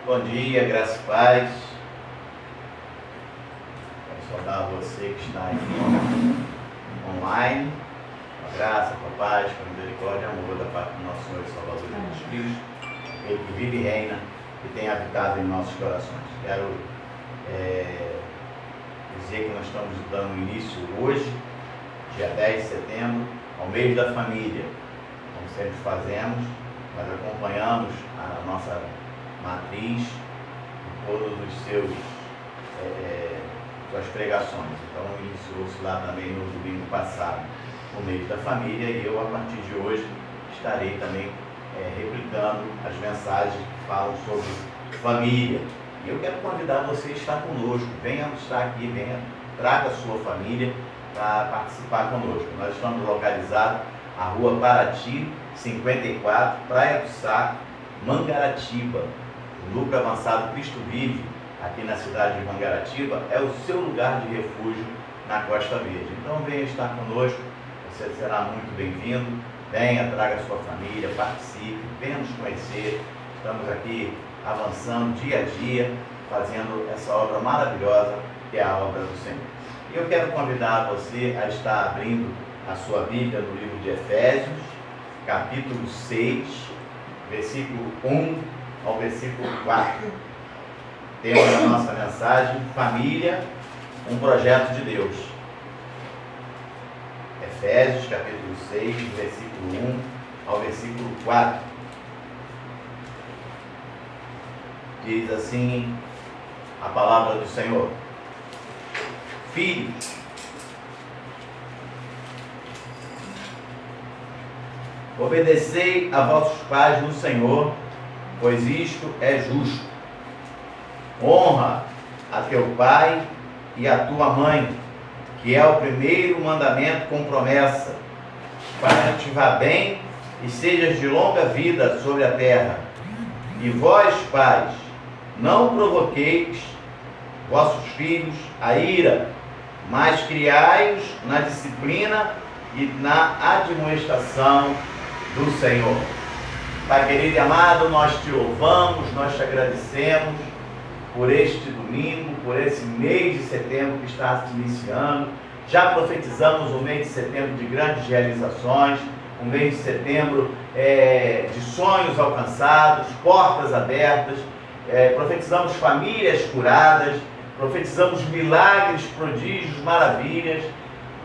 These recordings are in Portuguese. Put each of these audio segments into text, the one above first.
Bom dia, graças e paz. Quero saudar você que está aqui online. A graça, a paz, a misericórdia e o amor da parte do nosso Senhor e Salvador Jesus Cristo, Ele que vive e reina e tem habitado em nossos corações. Quero dizer que nós estamos dando início hoje, dia 10 de setembro, ao mês da família. Como sempre fazemos, nós acompanhamos a nossa matriz e todos os suas pregações. Então iniciou-se lá também no domingo passado, o mês da família, e eu a partir de hoje estarei também replicando as mensagens que falam sobre família. E eu quero convidar você a estar conosco, venha estar aqui, venha, traga a sua família para participar conosco. Nós estamos localizados na Rua Paraty, 54, Praia do Saco, Mangaratiba. O Núcleo Avançado Cristo Vive, aqui na cidade de Mangaratiba, é o seu lugar de refúgio na Costa Verde. Então venha estar conosco, você será muito bem-vindo. Venha, traga a sua família, participe, venha nos conhecer. Estamos aqui avançando dia a dia, fazendo essa obra maravilhosa que é a obra do Senhor. E eu quero convidar você a estar abrindo a sua Bíblia no livro de Efésios, capítulo 6, versículo 1 ao versículo 4. Temos a nossa mensagem: família, um projeto de Deus. Efésios, capítulo 6, versículo 1 ao versículo 4. Diz assim a palavra do Senhor: Filhos, obedecei a vossos pais no Senhor, pois isto é justo. Honra a teu pai e a tua mãe, que é o primeiro mandamento com promessa, para que te vá bem e sejas de longa vida sobre a terra. E vós, pais, não provoqueis vossos filhos a ira, mas criai-os na disciplina e na admoestação do Senhor. Pai querido e amado, nós te louvamos, nós te agradecemos por este domingo, por esse mês de setembro que está se iniciando. Já profetizamos o mês de setembro de grandes realizações, um mês de setembro de sonhos alcançados, portas abertas, profetizamos famílias curadas, profetizamos milagres, prodígios, maravilhas.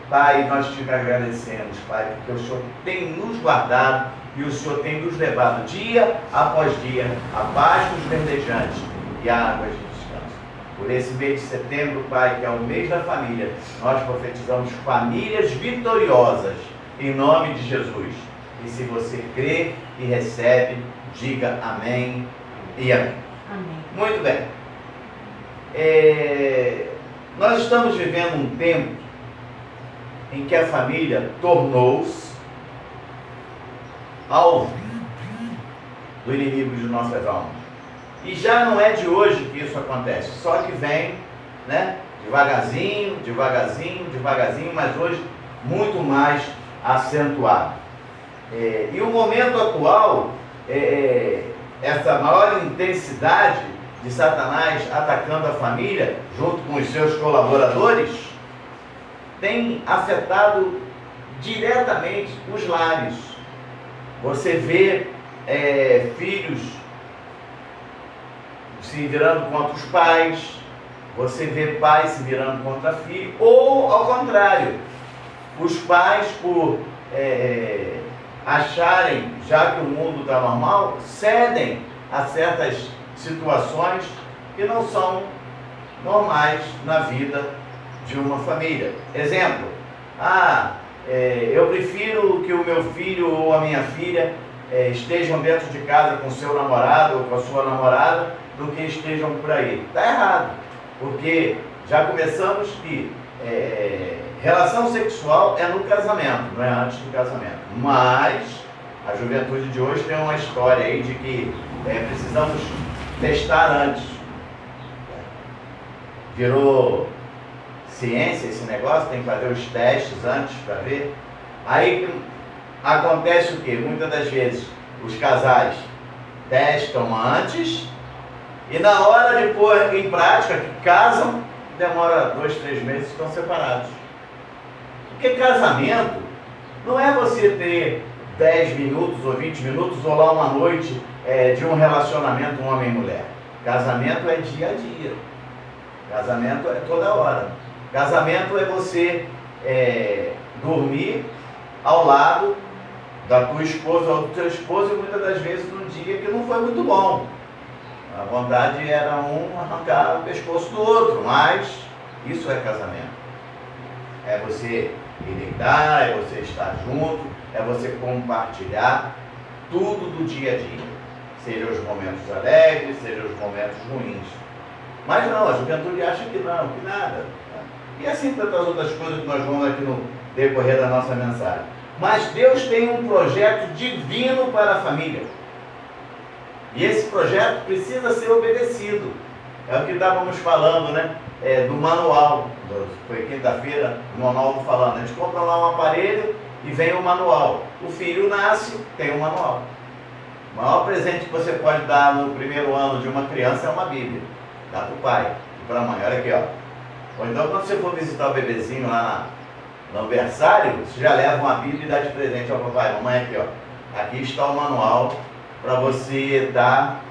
Pai, nós te agradecemos, Pai, porque o Senhor tem nos guardado e o Senhor tem nos levado dia após dia a pastos verdejantes e a águas de descanso. Por esse mês de setembro, Pai, que é o mês da família, nós profetizamos famílias vitoriosas, em nome de Jesus. E se você crê e recebe, diga amém e amém. Amém. Muito bem. Nós estamos vivendo um tempo em que a família tornou-se alvo do inimigo de nossas almas. E já não é de hoje que isso acontece, só que vem, devagarzinho, mas hoje muito mais acentuado. E o momento atual, essa maior intensidade de Satanás atacando a família, junto com os seus colaboradores, tem afetado diretamente os lares. Você vê filhos se virando contra os pais, você vê pais se virando contra filhos, ou ao contrário, os pais, por acharem, já que o mundo está normal, cedem a certas situações que não são normais na vida de uma família. Exemplo: eu prefiro que o meu filho ou a minha filha estejam dentro de casa com o seu namorado ou com a sua namorada do que estejam por aí. Está errado, porque já começamos que relação sexual é no casamento, não é antes do casamento. Mas a juventude de hoje tem uma história aí de que precisamos testar antes. Virou ciência esse negócio, tem que fazer os testes antes para ver. Aí acontece o quê? Muitas das vezes os casais testam antes E na hora de pôr em prática, que casam, demora 2, 3 meses, estão separados. Porque casamento não é você ter 10 minutos ou 20 minutos ou lá uma noite de um relacionamento homem e mulher. Casamento é dia a dia. Casamento é toda hora. Casamento é você dormir ao lado da tua esposa ou do teu esposo, e muitas das vezes num dia que não foi muito bom. A vontade era um arrancar o pescoço do outro, mas isso é casamento. É você deitar, é você estar junto, é você compartilhar tudo do dia a dia. Sejam os momentos alegres, sejam os momentos ruins. Mas não, a juventude acha que não, que nada. E assim tantas outras coisas que nós vamos aqui no decorrer da nossa mensagem. Mas Deus tem um projeto divino para a família. E esse projeto precisa ser obedecido. É o que estávamos falando, né? Do manual. Foi quinta-feira, o manual falando. A gente compra lá um aparelho e vem o manual. O filho nasce, tem um manual. O maior presente que você pode dar no primeiro ano de uma criança é uma Bíblia. Dá para o pai e para a mãe. Olha aqui, ó. Ou então, quando você for visitar o bebezinho lá no aniversário, você já leva uma Bíblia e dá de presente ao papai. Mamãe, aqui, ó. Aqui está o manual para você estar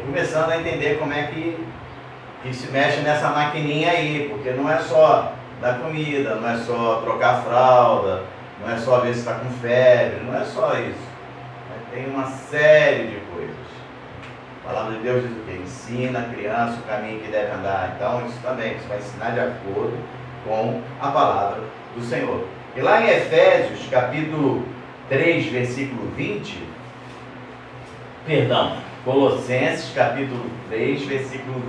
começando a entender como é que se mexe nessa maquininha aí. Porque não é só dar comida, não é só trocar fralda, não é só ver se está com febre, não é só isso. Tem uma série de coisas. A palavra de Deus diz o quê? Ensina a criança o caminho que deve andar. Então, isso também, você vai ensinar de acordo com a palavra do Senhor. E lá em Efésios, capítulo 3, versículo 20, Colossenses, capítulo 3, versículo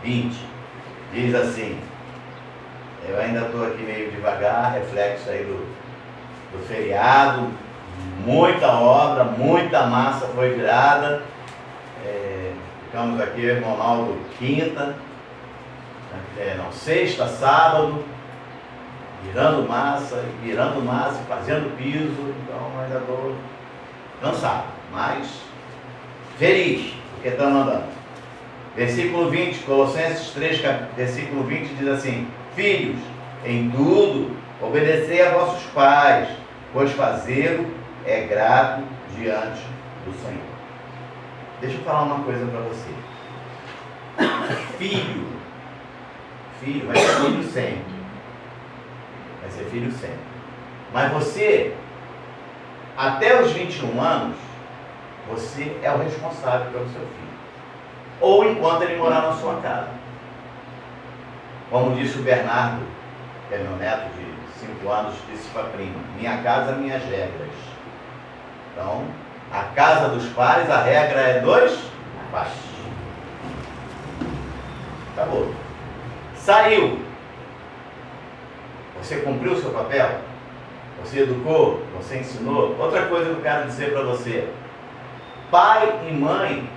20, diz assim, eu ainda estou aqui meio devagar, reflexo aí do feriado, muita obra, muita massa foi virada. Ficamos aqui, irmão Ronaldo, sexta, sábado, virando massa, fazendo piso. Então ainda estou cansado, mas feliz, porque estamos andando. Versículo 20, Colossenses 3, versículo 20 diz assim: filhos, em tudo obedecei a vossos pais, pois fazê-lo é grato diante do Senhor. Deixa eu falar uma coisa para você. Filho vai ser filho sempre. Vai ser filho sempre. Mas você, até os 21 anos, você é o responsável pelo seu filho. Ou enquanto ele morar na sua casa. Como disse o Bernardo, que é meu neto de 5 anos, disse para a prima: minha casa, minhas regras. Então, a casa dos pais, a regra é 2 pais. Acabou. Saiu. Você cumpriu o seu papel? Você educou? Você ensinou? Outra coisa que eu quero dizer para você: pai e mãe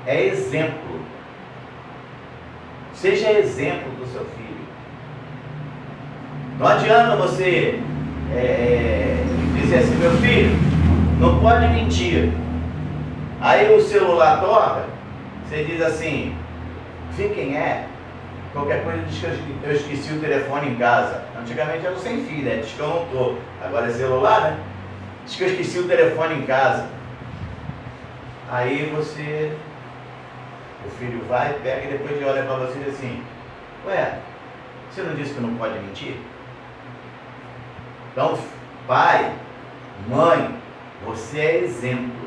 é exemplo. Seja exemplo do seu filho. Não adianta você dizer assim: meu filho, não pode mentir. Aí o celular toca, você diz assim: vê quem é. Qualquer coisa diz que eu esqueci o telefone em casa. Antigamente era sem fio, né? Diz que eu não estou. Agora é celular, né? Diz que eu esqueci o telefone em casa. Aí o filho vai, pega e depois olha para você e diz assim: ué, você não disse que não pode mentir? Então, pai, mãe, você é exemplo.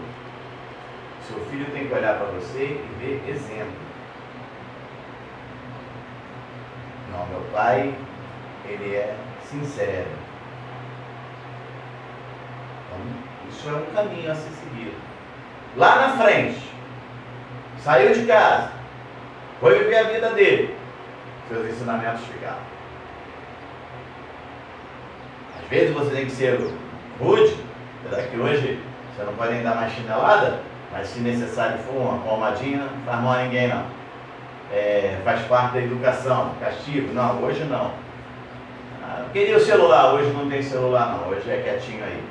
Seu filho tem que olhar para você e ver exemplo. Não, meu pai, ele é sincero. Então, isso é um caminho a ser seguido. Lá na frente, saiu de casa, foi viver a vida dele, seus ensinamentos ficaram. Às vezes você tem que ser rude, apesar que hoje você não pode nem dar mais chinelada, mas se necessário for uma palmadinha, não faz mal a ninguém não. Faz parte da educação, castigo, não, hoje não. Queria o celular, hoje não tem celular não, hoje é quietinho aí.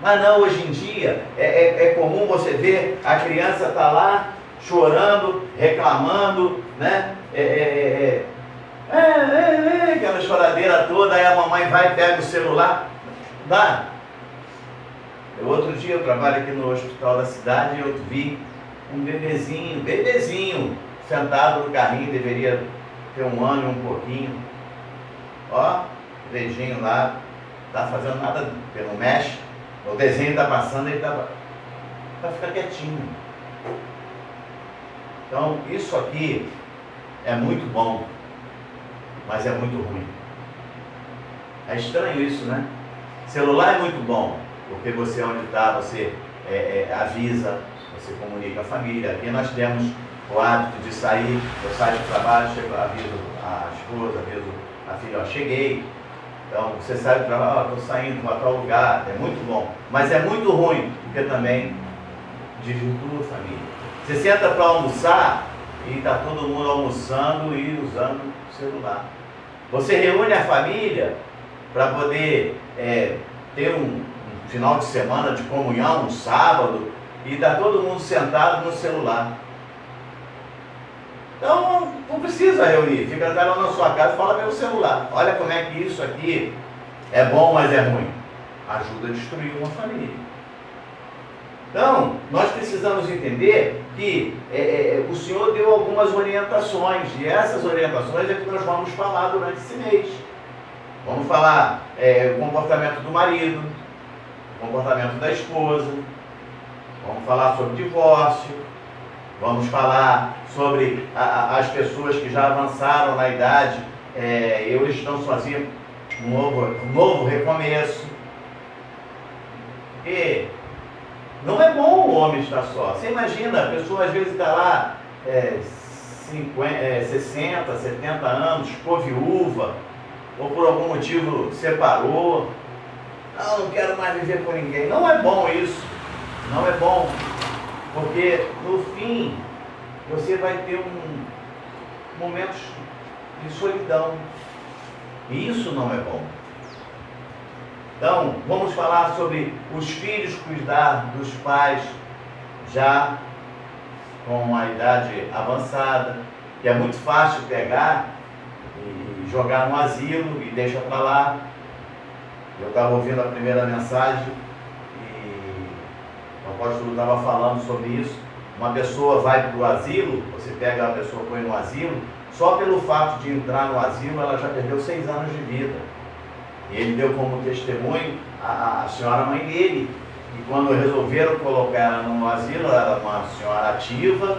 Mas não, hoje em dia é comum você ver a criança tá lá chorando, reclamando, né? Aquela choradeira toda, aí a mamãe vai e pega o celular. Dá. Outro dia eu trabalho aqui no hospital da cidade e eu vi um bebezinho, sentado no carrinho, deveria ter 1 ano e um pouquinho. Ó, dedinho lá, tá fazendo nada, porque não mexe. O desenho está passando, ele tá para ficar quietinho. Então, isso aqui é muito bom, mas é muito ruim. É estranho isso, né? Celular é muito bom, porque você onde está, você avisa, você comunica a família. Aqui nós temos o hábito de sair, eu saio do trabalho, chego, aviso a esposa, aviso a filha, ó, cheguei. Então, você sai do trabalho, estou saindo para tal lugar, é muito bom. Mas é muito ruim, porque também desvirtua a família. Você senta para almoçar e está todo mundo almoçando e usando o celular. Você reúne a família para poder ter um final de semana de comunhão, um sábado, e está todo mundo sentado no celular. Então, não precisa reunir, fica lá na sua casa e fala pelo celular. Olha como é que isso aqui é bom, mas é ruim. Ajuda a destruir uma família. Então, nós precisamos entender que o Senhor deu algumas orientações, e essas orientações é que nós vamos falar durante esse mês. Vamos falar o comportamento do marido, o comportamento da esposa, vamos falar sobre divórcio, vamos falar sobre as pessoas que já avançaram na idade e hoje estão sozinhos, um novo recomeço. E não é bom o homem estar só. Você imagina, a pessoa às vezes está lá 60, 70 anos, ficou viúva, ou por algum motivo separou. Não quero mais viver com ninguém. Não é bom isso. Não é bom. Porque no fim você vai ter momentos de solidão. E isso não é bom. Então, vamos falar sobre os filhos cuidar dos pais já com a idade avançada, que é muito fácil pegar e jogar no asilo e deixa para lá. Eu estava ouvindo a primeira mensagem e o apóstolo estava falando sobre isso. Uma pessoa vai para o asilo, você pega a pessoa, põe no asilo, só pelo fato de entrar no asilo ela já perdeu 6 anos de vida. E ele deu como testemunho a senhora mãe dele. E quando resolveram colocar ela no asilo, ela era uma senhora ativa,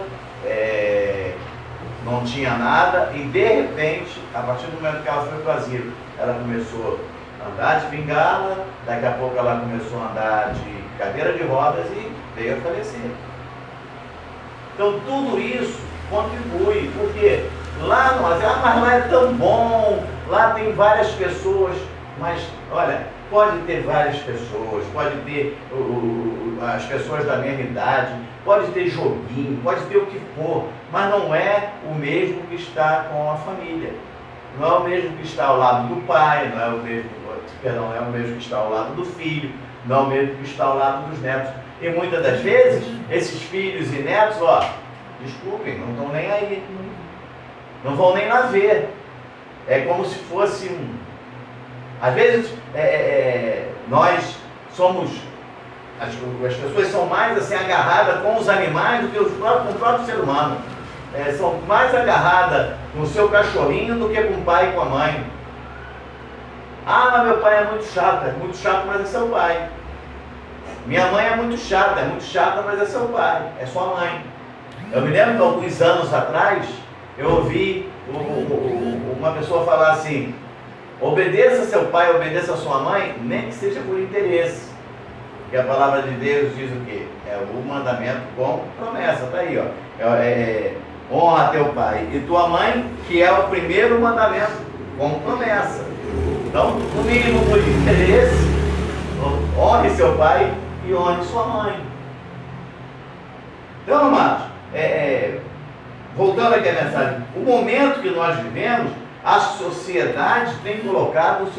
não tinha nada, e de repente, a partir do momento que ela foi para o asilo, ela começou a andar de bengala, daqui a pouco ela começou a andar de cadeira de rodas e veio a falecer. Então tudo isso contribui, porque lá no asilo, mas lá é tão bom, lá tem várias pessoas. Mas, olha, pode ter várias pessoas, pode ter as pessoas da mesma idade, pode ter joguinho, pode ter o que for, mas não é o mesmo que está com a família. Não é o mesmo que está ao lado do pai, não é o mesmo que está ao lado do filho, não é o mesmo que está ao lado dos netos. E muitas das vezes, esses filhos e netos, desculpem, não estão nem aí, não vão nem lá ver. É como se fosse Às vezes, nós somos, as pessoas são mais assim agarradas com os animais do que com o próprio ser humano. São mais agarradas com o seu cachorrinho do que com o pai e com a mãe. Ah, mas meu pai é muito chato, mas é seu pai. Minha mãe é muito chata, mas é seu pai, é sua mãe. Eu me lembro que alguns anos atrás, eu ouvi uma pessoa falar assim: obedeça seu pai, obedeça sua mãe, nem que seja por interesse. Porque a palavra de Deus diz o quê? É o mandamento com promessa, está aí, honra teu pai e tua mãe, que é o primeiro mandamento com promessa. Então, no mínimo por interesse, honre seu pai e honre sua mãe. Então, amados, voltando aqui à mensagem, o momento que nós vivemos, a sociedade tem colocado os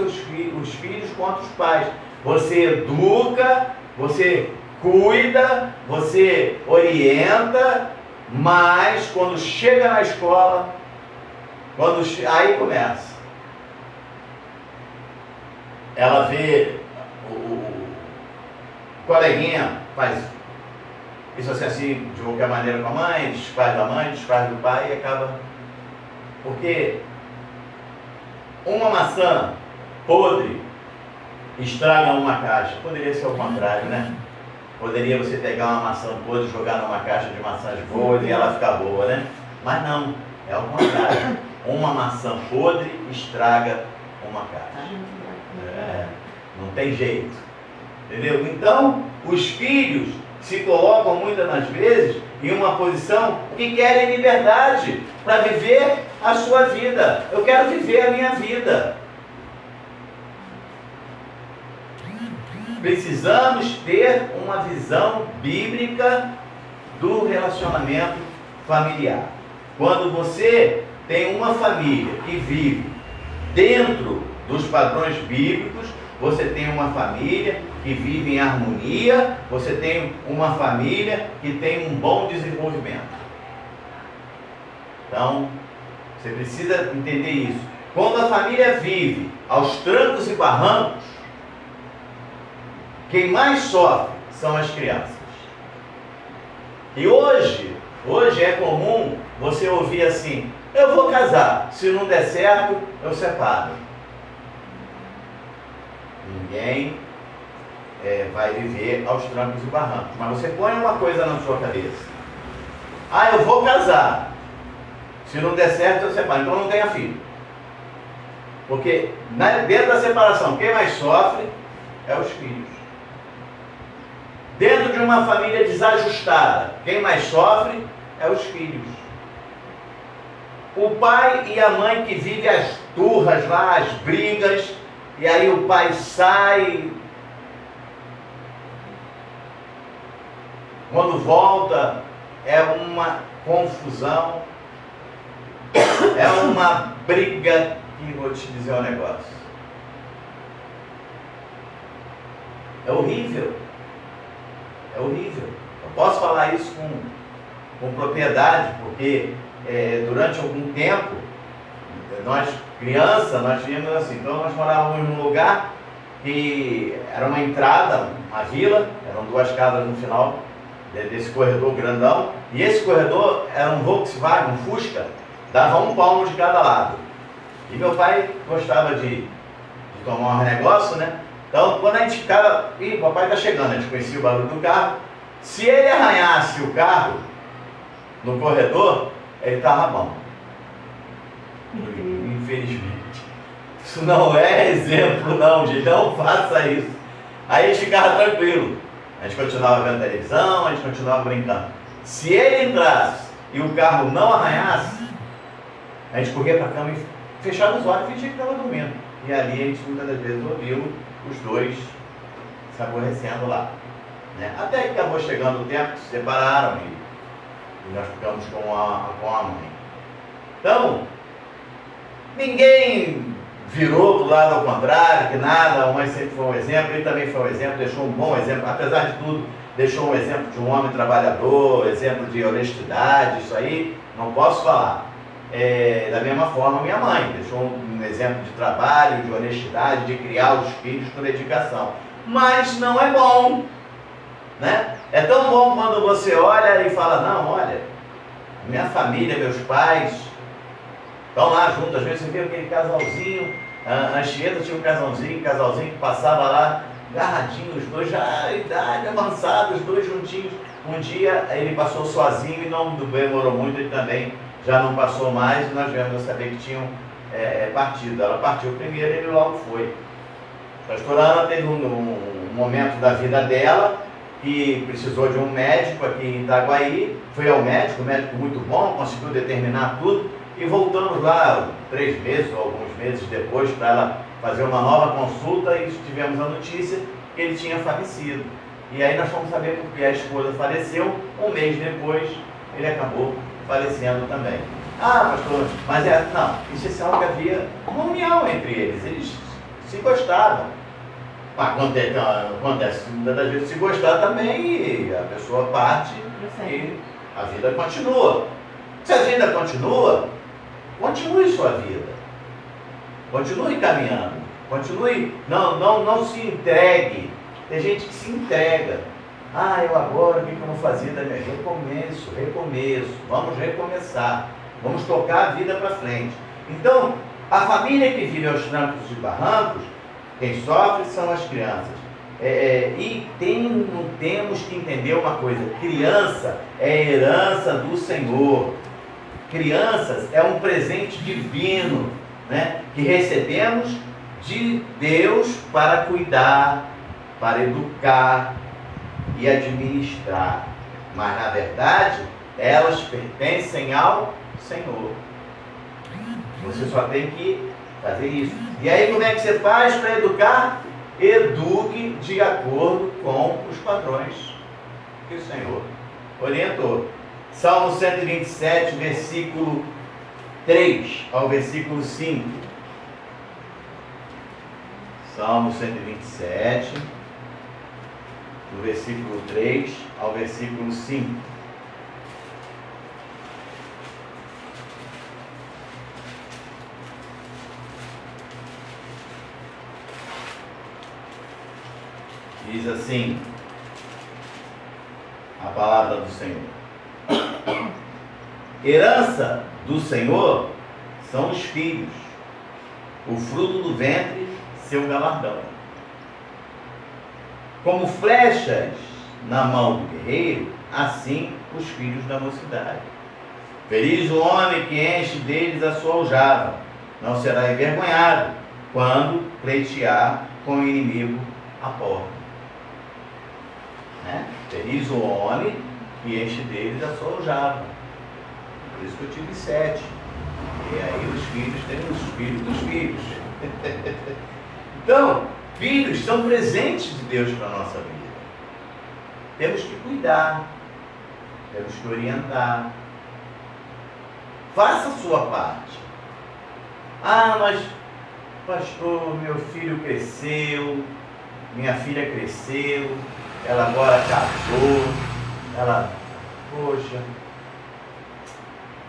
filhos contra os pais. Você educa, você cuida, você orienta, Mas quando chega na escola, aí começa. Ela vê o coleguinha faz isso assim, de qualquer maneira com a mãe, desfaz da mãe, desfaz do pai e acaba. Porque uma maçã podre estraga uma caixa. Poderia ser o contrário, né? Poderia você pegar uma maçã podre, jogar numa caixa de maçãs boas e ela ficar boa, né? Mas não, é o contrário. Uma maçã podre estraga uma caixa. Não tem jeito. Entendeu? Então, os filhos se colocam muitas das vezes em uma posição que querem liberdade para viver a sua vida. Eu quero viver a minha vida. Precisamos ter uma visão bíblica do relacionamento familiar. Quando você tem uma família que vive dentro dos padrões bíblicos, você tem uma família que vive em harmonia, você tem uma família que tem um bom desenvolvimento. Então, você precisa entender isso. Quando a família vive aos trancos e barrancos, quem mais sofre são as crianças. E hoje é comum você ouvir assim: eu vou casar, se não der certo, eu separo. Ninguém vai viver aos trancos e barrancos. Mas você põe uma coisa na sua cabeça: eu vou casar, se não der certo, eu separo. Então não tenha filho. Porque dentro da separação, quem mais sofre é os filhos. Dentro de uma família desajustada, quem mais sofre é os filhos. O pai e a mãe que vivem as turras lá, as brigas, e aí o pai sai, quando volta é uma confusão, é uma briga, que vou te dizer um negócio. É horrível. É horrível. Eu posso falar isso com propriedade, porque durante algum tempo, nós, criança, nós tínhamos assim, então nós morávamos num lugar que era uma entrada, uma vila, eram 2 casas no final desse corredor grandão, e esse corredor era um Volkswagen, um Fusca, dava 1 palmo de cada lado. E meu pai gostava de tomar um negócio, né? Então, quando a gente ficava, o papai está chegando, a gente conhecia o barulho do carro. Se ele arranhasse o carro no corredor, ele estava bom. Infelizmente. Isso não é exemplo, não, gente. Não faça isso. Aí a gente ficava tranquilo. A gente continuava vendo televisão, a gente continuava brincando. Se ele entrasse e o carro não arranhasse, a gente corria para a cama e fechava os olhos e fingia que estava dormindo. E ali a gente muitas das vezes ouviu os dois se aborrecendo lá, né? Até que acabou chegando o tempo que se separaram e nós ficamos com a mãe. Então, ninguém virou do lado ao contrário, que nada, a mãe sempre foi um exemplo, ele também foi um exemplo, deixou um bom exemplo, apesar de tudo, deixou um exemplo de um homem trabalhador, exemplo de honestidade, isso aí não posso falar. Da mesma forma, minha mãe deixou um exemplo de trabalho, de honestidade, de criar os filhos com dedicação. Mas não é bom, né? É tão bom quando você olha e fala: não, olha, minha família, meus pais estão lá juntos. Às vezes você vê aquele casalzinho, a Anchieta tinha um casalzinho que passava lá, agarradinho, os dois já idade avançada, os dois juntinhos. Um dia ele passou sozinho e não demorou muito, ele também já não passou mais, e nós viemos a saber que tinham partido. Ela partiu primeiro e ele logo foi. A pastora Ana teve um momento da vida dela que precisou de um médico aqui em Itaguaí, foi ao médico, um médico muito bom, conseguiu determinar tudo, e voltamos lá 3 meses ou alguns meses depois para ela fazer uma nova consulta e tivemos a notícia que ele tinha falecido. E aí nós fomos saber porque a esposa faleceu, 1 mês depois ele acabou falecendo também. Pastor, mas não, isso é algo que havia uma união entre eles se gostavam. Acontece muitas das vezes se gostar também, e a pessoa parte e A vida continua. Se a vida continua, continue sua vida. Continue caminhando. Continue, não se entregue. Tem gente que se entrega. Eu agora, o que eu vou fazer da minha vida? Recomeço. Vamos recomeçar. Vamos tocar a vida para frente. Então, a família que vive aos trancos e barrancos, quem sofre são as crianças. Temos que entender uma coisa: criança é herança do Senhor. Crianças é um presente divino, né, que recebemos de Deus para cuidar, para educar e administrar. Mas na verdade, elas pertencem ao Senhor. Você só tem que fazer isso. E aí como é que você faz para educar? Eduque de acordo com os padrões que o Senhor orientou. Salmo 127, versículo 3 ao versículo 5. Salmo 127, do versículo 3 ao versículo 5. Diz assim a palavra do Senhor: herança do Senhor são os filhos, o fruto do ventre, seu galardão. Como flechas na mão do guerreiro, assim os filhos da mocidade. Feliz o homem que enche deles a sua aljava, não será envergonhado quando pleitear com o inimigo à porta. Feliz o homem que enche deles a sua aljava. Por isso que eu tive 7. E aí os filhos têm os filhos dos filhos. Então, filhos são presentes de Deus para a nossa vida. Temos que cuidar, temos que orientar. Faça a sua parte. Mas pastor, meu filho cresceu, minha filha cresceu, ela agora casou, poxa,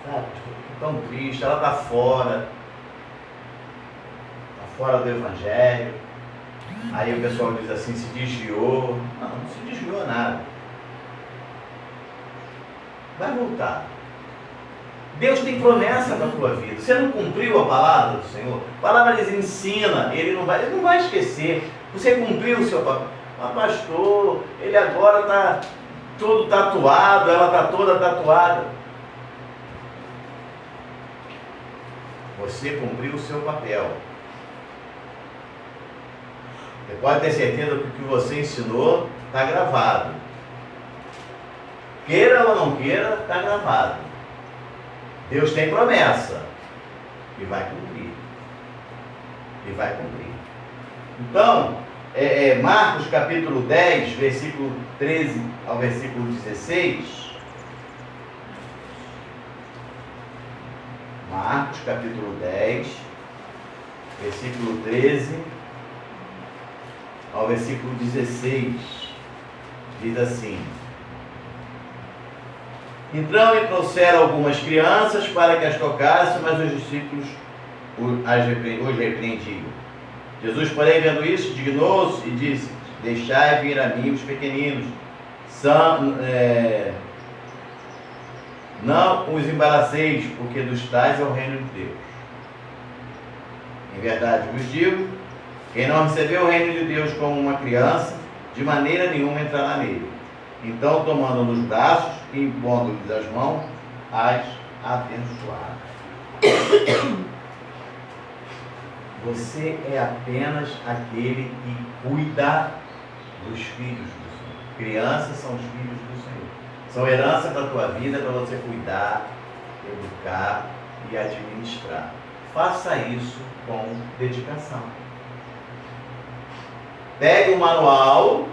sabe, tão triste, ela está fora do Evangelho. Aí o pessoal diz assim, se desviou. Não se desviou nada. Vai voltar. Deus tem promessa para a tua vida. Você não cumpriu a palavra do Senhor? A palavra diz, ensina, ele não vai esquecer. Você cumpriu o seu papel. Pastor, ele agora está todo tatuado, ela está toda tatuada. Você cumpriu o seu papel. Você pode ter certeza que o que você ensinou está gravado. Queira ou não queira, está gravado. Deus tem promessa e vai cumprir. Então, Marcos capítulo 10, versículo 13 ao versículo 16. Marcos capítulo 10, versículo 13 ao versículo 16. Diz assim: Entrou e trouxeram algumas crianças para que as tocassem, mas os discípulos os repreendiam. Jesus, porém, vendo isso, dignou-se e disse: Deixai vir a mim os pequeninos, não os embaraceis, porque dos tais é o reino de Deus. Em verdade vos digo, quem não recebeu o reino de Deus como uma criança, de maneira nenhuma entrará nele. Então, tomando nos braços e impondo-lhes as mãos, as abençoaram. Você é apenas aquele que cuida dos filhos do Senhor. Crianças são os filhos do Senhor. São herança da tua vida para você cuidar, educar e administrar. Faça isso com dedicação. Pegue o manual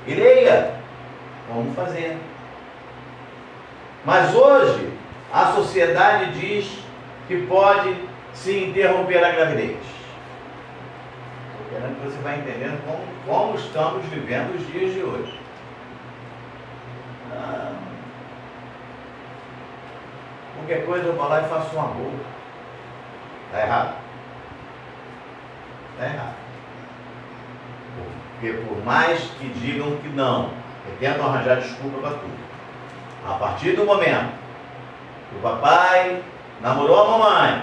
e leia como fazer. Mas hoje a sociedade diz que pode se interromper a gravidez. Estou querendo que você vá entendendo como estamos vivendo os dias de hoje. Ah, qualquer coisa eu vou lá e faço um aborto. Está errado. Está errado. Porque por mais que digam que não, e tentam arranjar desculpa para tudo, a partir do momento que o papai namorou a mamãe,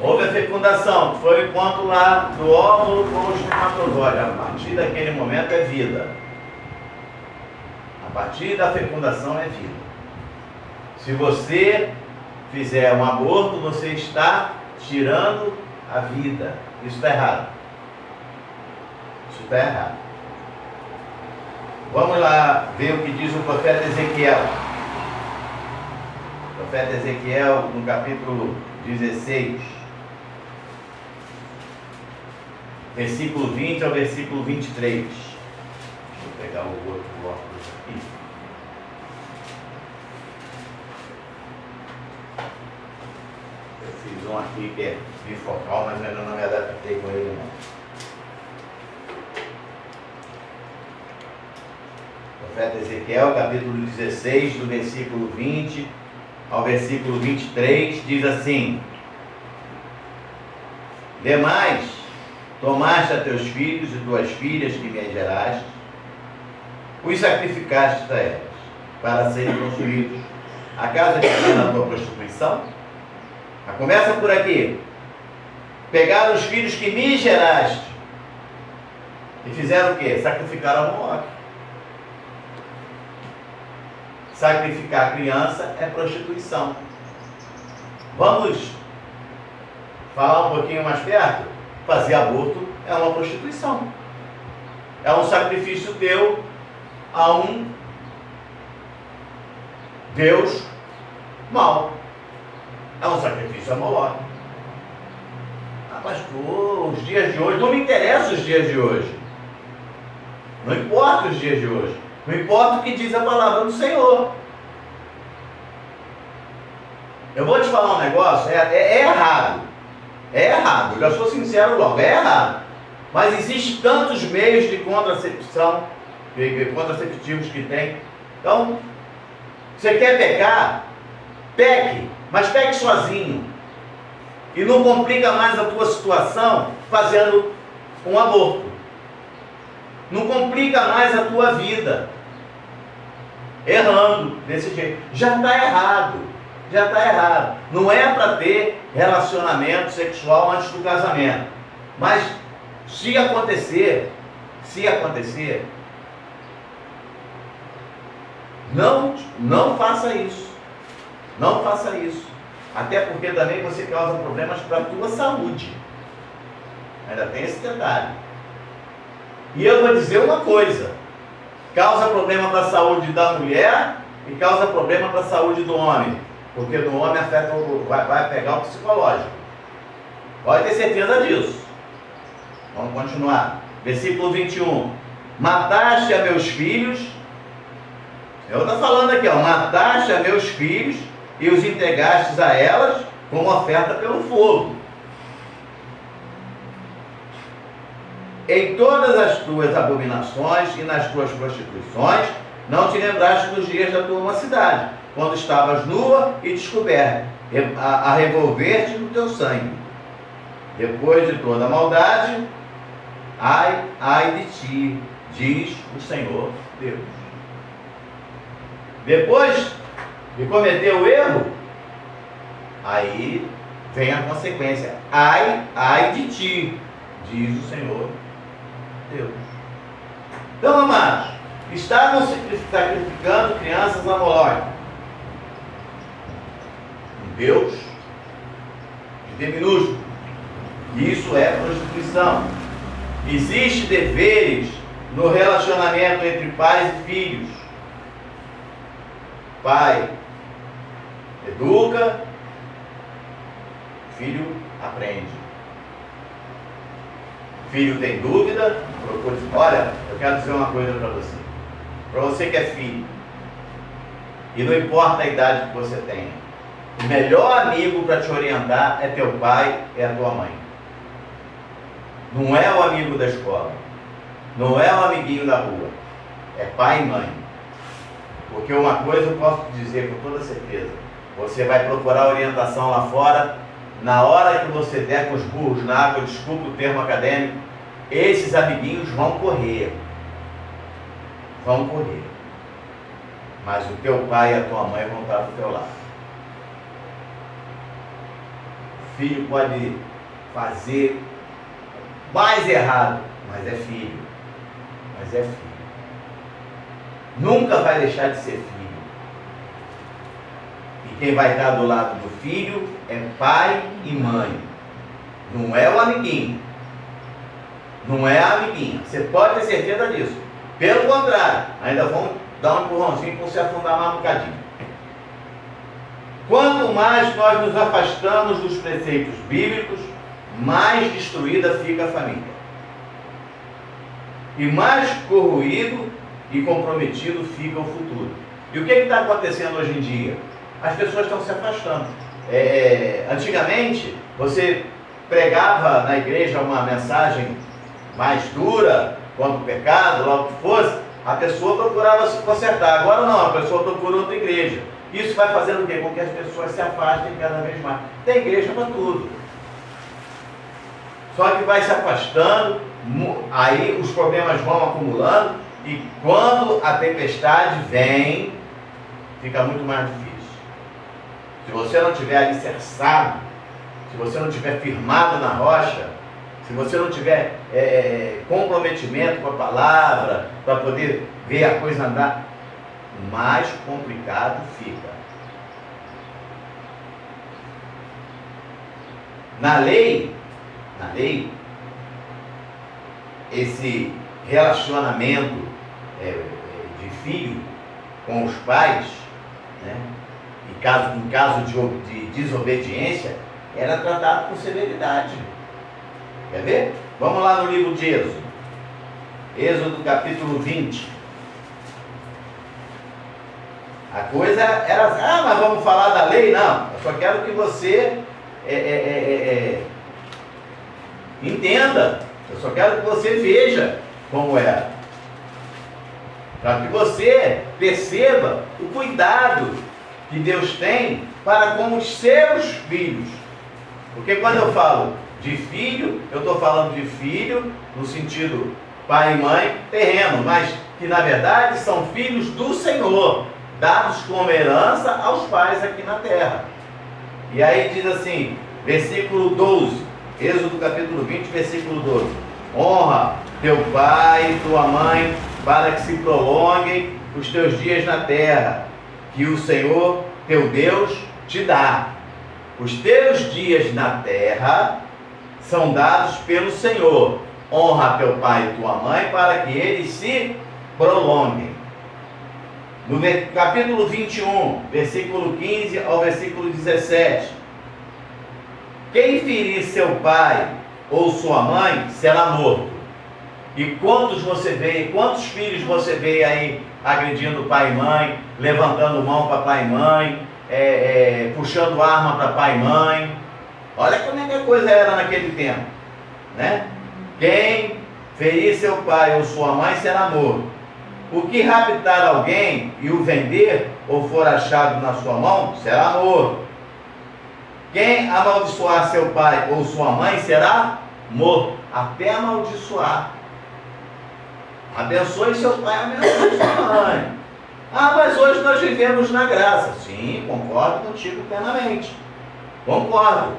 houve a fecundação, que foi o encontro lá do óvulo com o espermatozoide, a partir daquele momento é vida. A partir da fecundação é vida. Se você fizer um aborto, você está tirando a vida. Isso está errado. Isso está errado. Vamos lá ver o que diz o profeta Ezequiel. O profeta Ezequiel, no capítulo 16, versículo 20 ao versículo 23. Deixa eu pegar o outro óculos aqui. Eu fiz um aqui que é bifocal, mas ainda não me adaptei com ele não. Profeta Ezequiel, capítulo 16, do versículo 20 ao versículo 23, diz assim: Demais, tomaste a teus filhos e tuas filhas que me geraste, os sacrificaste a elas, para serem consumidos. Acaso é na tua prostituição? Começa por aqui. Pegaram os filhos que me geraste e fizeram o quê? Sacrificaram a Moloque. Sacrificar a criança é prostituição. Vamos falar um pouquinho mais perto? Fazer aborto é uma prostituição. É um sacrifício teu a um Deus mau. É um sacrifício a Moloque. Pastor, os dias de hoje, não me interessam os dias de hoje. Não importa os dias de hoje. Não importa o que diz a palavra do Senhor. Eu vou te falar um negócio, é errado. É errado, eu já sou sincero logo, é errado. Mas existem tantos meios de contracepção, contraceptivos que tem. Então, você quer pecar? Peque, mas peque sozinho. E não complica mais a tua situação fazendo um aborto. Não complica mais a tua vida errando desse jeito. Já está errado. Já está errado. Não é para ter relacionamento sexual antes do casamento. Mas se acontecer, não faça isso. Não faça isso. Até porque também você causa problemas para a tua saúde. Ainda tem esse detalhe. E eu vou dizer uma coisa. Causa problema para a saúde da mulher e causa problema para a saúde do homem. Porque no homem afeta, vai pegar o psicológico. Pode ter certeza disso. Vamos continuar. Versículo 21. Mataste a meus filhos. Eu estou falando aqui, ó. Mataste a meus filhos e os entregastes a elas como oferta pelo fogo. Em todas as tuas abominações e nas tuas prostituições, não te lembraste dos dias da tua mocidade, quando estavas nua e descoberta, a revolver-te no teu sangue. Depois de toda a maldade, ai de ti, diz o Senhor Deus. Depois de cometer o erro, aí vem a consequência. Ai de ti, diz o Senhor Deus. Então, amados, estavam sacrificando crianças a Moloque. Um Deus de D minúsculo. Isso é prostituição. Existem deveres no relacionamento entre pais e filhos. Pai educa, filho aprende. Filho tem dúvida, procura. Olha, eu quero dizer uma coisa para você. Para você que é filho, e não importa a idade que você tenha, o melhor amigo para te orientar é teu pai, é a tua mãe. Não é o amigo da escola, não é o amiguinho da rua, é pai e mãe. Porque uma coisa eu posso te dizer com toda certeza: você vai procurar orientação lá fora, na hora que você der com os burros na água, desculpa o termo acadêmico, esses amiguinhos vão correr. Vão correr. Mas o teu pai e a tua mãe vão estar do teu lado. O filho pode fazer mais errado, mas é filho. Mas é filho. Nunca vai deixar de ser filho. E quem vai estar do lado do filho é pai e mãe. Não é o amiguinho. Não é a amiguinha. Você pode ter certeza disso. Pelo contrário, ainda vão dar um empurrãozinho para você afundar mais um bocadinho. Quanto mais nós nos afastamos dos preceitos bíblicos, mais destruída fica a família. E mais corroído e comprometido fica o futuro. E o que está acontecendo hoje em dia? As pessoas estão se afastando. Antigamente, você pregava na igreja uma mensagem mais dura, contra o pecado, lá o que fosse, a pessoa procurava se consertar. Agora não, a pessoa procura outra igreja. Isso vai fazendo o quê? Com que as pessoas se afastem cada vez mais. Tem igreja para tudo. Só que vai se afastando, aí os problemas vão acumulando, e quando a tempestade vem, fica muito mais difícil. Se você não tiver alicerçado, se você não tiver firmado na rocha, se você não tiver comprometimento com a palavra, para poder ver a coisa andar, mais complicado fica. Na lei, esse relacionamento de filho com os pais, né, em caso de desobediência, era tratado com severidade. Quer ver? Vamos lá no livro de Êxodo. Êxodo capítulo 20. A coisa era, mas vamos falar da lei? Não, eu só quero que você entenda. Eu só quero que você veja como era. Para que você perceba o cuidado que Deus tem para com os seus filhos. Porque quando eu falo de filho, eu estou falando de filho no sentido pai e mãe terreno, mas que na verdade são filhos do Senhor, dados como herança aos pais aqui na terra. E aí diz assim, versículo 12, Êxodo capítulo 20, versículo 12: honra teu pai e tua mãe, para que se prolonguem os teus dias na terra, que o Senhor teu Deus te dá. Os teus dias na terra são dados pelo Senhor. Honra teu pai e tua mãe, para que eles se prolonguem. No capítulo 21, versículo 15 ao versículo 17: quem ferir seu pai ou sua mãe será morto. E quantos filhos você vê aí agredindo pai e mãe, levantando mão para pai e mãe, puxando arma para pai e mãe? Olha como é que a coisa era naquele tempo, né? Quem ferir seu pai ou sua mãe será morto. O que raptar alguém e o vender ou for achado na sua mão será morto. Quem amaldiçoar seu pai ou sua mãe será morto. Até amaldiçoar. Abençoe seu pai, abençoe sua mãe. Mas hoje nós vivemos na graça. Sim, concordo contigo plenamente. Concordo.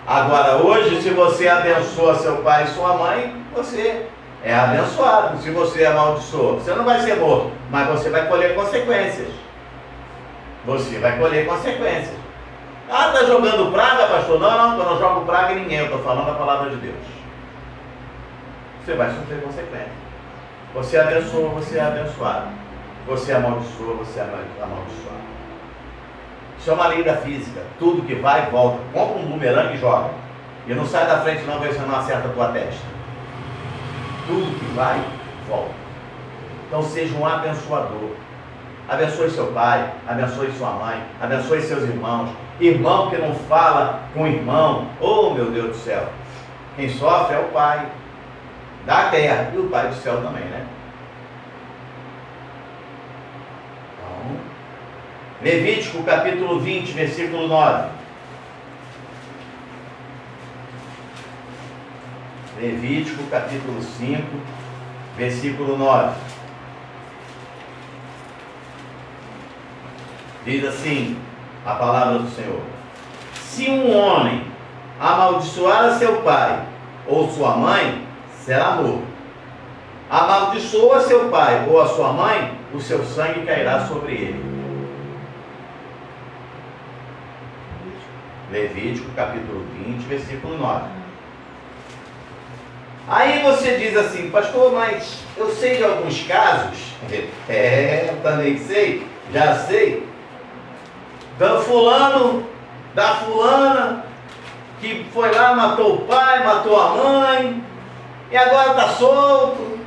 Agora, hoje, se você abençoa seu pai e sua mãe, você é abençoado. Se você amaldiçoa, você não vai ser morto, mas você vai colher consequências. Você vai colher consequências. Está jogando praga, pastor? Não, eu não jogo praga em ninguém, eu estou falando a palavra de Deus. Você vai sofrer consequências. Você abençoa, você é abençoado. Você amaldiçoa, você é amaldiçoado. Isso é uma lei da física. Tudo que vai, volta. Compra um bumerangue e joga. E não sai da frente não, ver se não acerta a tua testa. Tudo que vai, volta. Então seja um abençoador. Abençoe seu pai, abençoe sua mãe, abençoe seus irmãos. Irmão que não fala com irmão, oh meu Deus do céu. Quem sofre é o pai da terra e o pai do céu também, né? Então, Levítico capítulo 20, versículo 9. Levítico capítulo 5, versículo 9. Diz assim a palavra do Senhor: se um homem amaldiçoar a seu pai ou sua mãe, será morto. Amaldiçoa seu pai ou a sua mãe, o seu sangue cairá sobre ele. Levítico capítulo 20, versículo 9. Aí você diz assim: pastor, mas eu sei de alguns casos. Eu também sei, já sei. Do fulano, da fulana, que foi lá, matou o pai, matou a mãe, e agora está solto.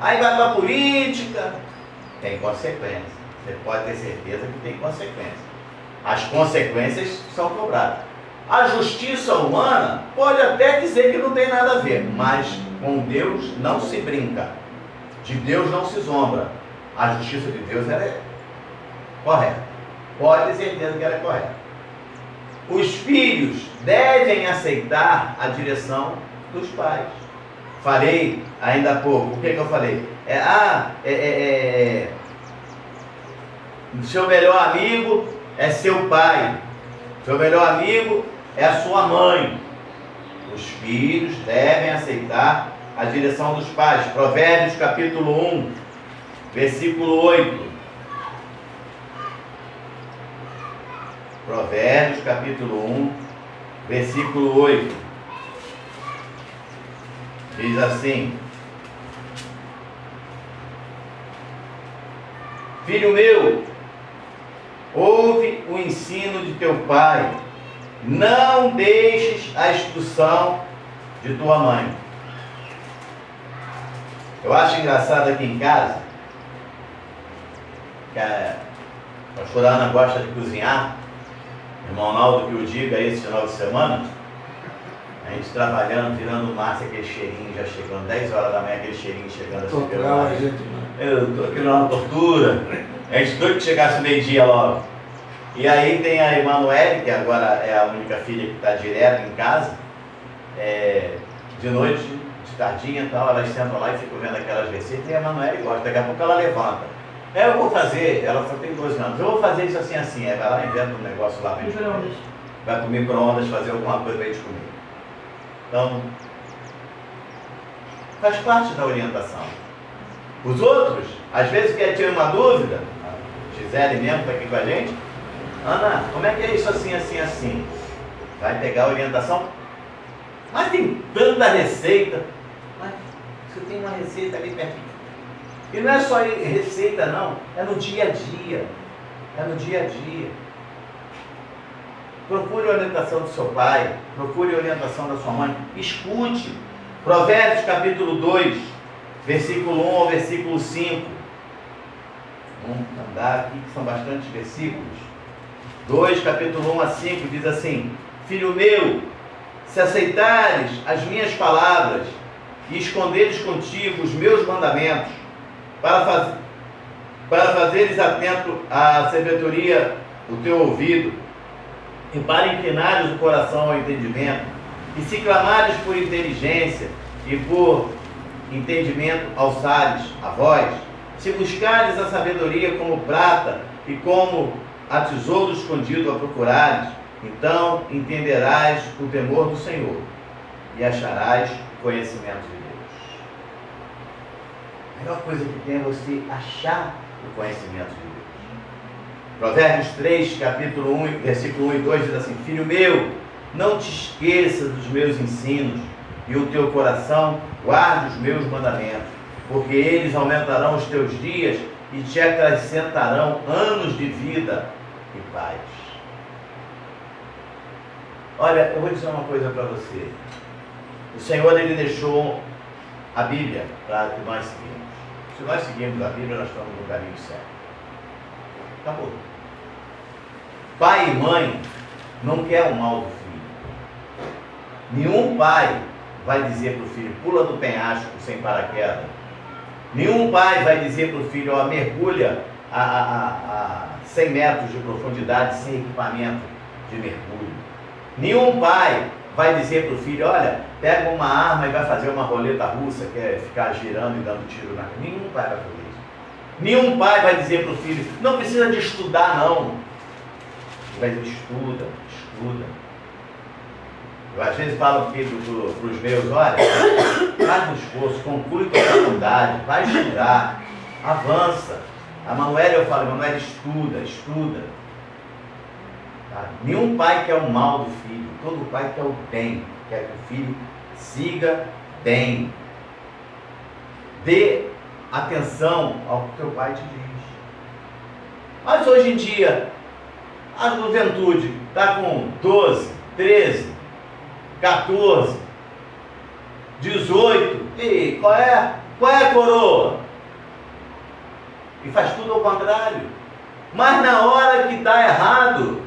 Aí vai para a política. Tem consequência. Você pode ter certeza que tem consequência. As consequências são cobradas. A justiça humana pode até dizer que não tem nada a ver, mas com Deus não se brinca. De Deus não se zombra. A justiça de Deus ela é correta. Pode ter certeza que ela é correta. Os filhos devem aceitar a direção dos pais. Falei ainda há pouco. O que eu falei? Seu melhor amigo é seu pai. Seu melhor amigo é a sua mãe. Os filhos devem aceitar a direção dos pais. Provérbios capítulo 1, versículo 8. Provérbios capítulo 1, versículo 8. Diz assim: filho meu, ouve o ensino de teu pai, não deixes a instrução de tua mãe. Eu acho engraçado aqui em casa que a pastora Ana gosta de cozinhar. Irmão Naldo que o diga esse final de semana, a gente trabalhando, tirando massa, aquele cheirinho já chegando, 10 horas da manhã, aquele cheirinho chegando assim pelo mar. Eu estou aqui numa tortura. A gente doido que chegasse meio-dia logo. E aí tem a Emanuele, que agora é a única filha que está direto em casa. De noite, de tardinha e tal, elas sentam lá e ficam vendo aquelas receitas, e a Emanuele gosta. Daqui a pouco ela levanta. Eu vou fazer, ela só tem 12 anos, eu vou fazer isso assim, assim. Aí vai lá, inventa um negócio lá, vai pro micro-ondas fazer alguma coisa para eles comer. Então, faz parte da orientação. Os outros, às vezes, quer tirar uma dúvida, a Gisele mesmo está aqui com a gente. Ana, como é que é isso assim, assim, assim? Vai pegar a orientação. Mas tem tanta receita. Mas você tem uma receita ali pertinho. E não é só receita não, é no dia a dia. É no dia a dia. Procure a orientação do seu pai, procure a orientação da sua mãe, escute. Provérbios capítulo 2, versículo 1 ao versículo 5. Vamos andar aqui que são bastantes versículos. 2, capítulo 1 a 5, diz assim: filho meu, se aceitares as minhas palavras e esconderes contigo os meus mandamentos, para fazeres atento à sabedoria o teu ouvido, e para inclinares o coração ao entendimento, e se clamares por inteligência e por entendimento alçares a voz, se buscares a sabedoria como prata e como a tesouro escondido a procurares, então entenderás o temor do Senhor e acharás o conhecimento de Deus. A melhor coisa que tem é você achar o conhecimento de Deus. Provérbios 3, capítulo 1, versículo 1 e 2 diz assim: filho meu, não te esqueças dos meus ensinos, e o teu coração guarde os meus mandamentos, porque eles aumentarão os teus dias e te acrescentarão anos de vida e paz. Olha, eu vou dizer uma coisa para você. O Senhor, Ele deixou a Bíblia para que nós seguimos. Se nós seguirmos a Bíblia, nós estamos no caminho certo. Acabou. Pai e mãe não quer o mal do filho. Nenhum pai vai dizer para o filho: pula do penhasco sem paraquedas. Nenhum pai vai dizer para o filho: ó, mergulha a 100 metros de profundidade sem equipamento de mergulho. Nenhum pai vai dizer para o filho, olha, pega uma arma e vai fazer uma roleta russa, que é ficar girando e dando tiro na... Nenhum pai vai fazer isso. Nenhum pai vai dizer para o filho, não precisa de estudar não. Ele vai dizer, estuda. Eu às vezes falo para os meus, olha, faz um esforço, conclui tua faculdade, vai estudar, avança. A Manuela eu falo, Manuela, estuda. Tá? Nenhum pai quer o mal do filho, todo pai quer o bem, quer que o filho siga bem. Dê atenção ao que teu pai te diz. Mas hoje em dia, a juventude está com 12, 13, 14, 18, e qual é a coroa? E faz tudo ao contrário. Mas na hora que dá errado,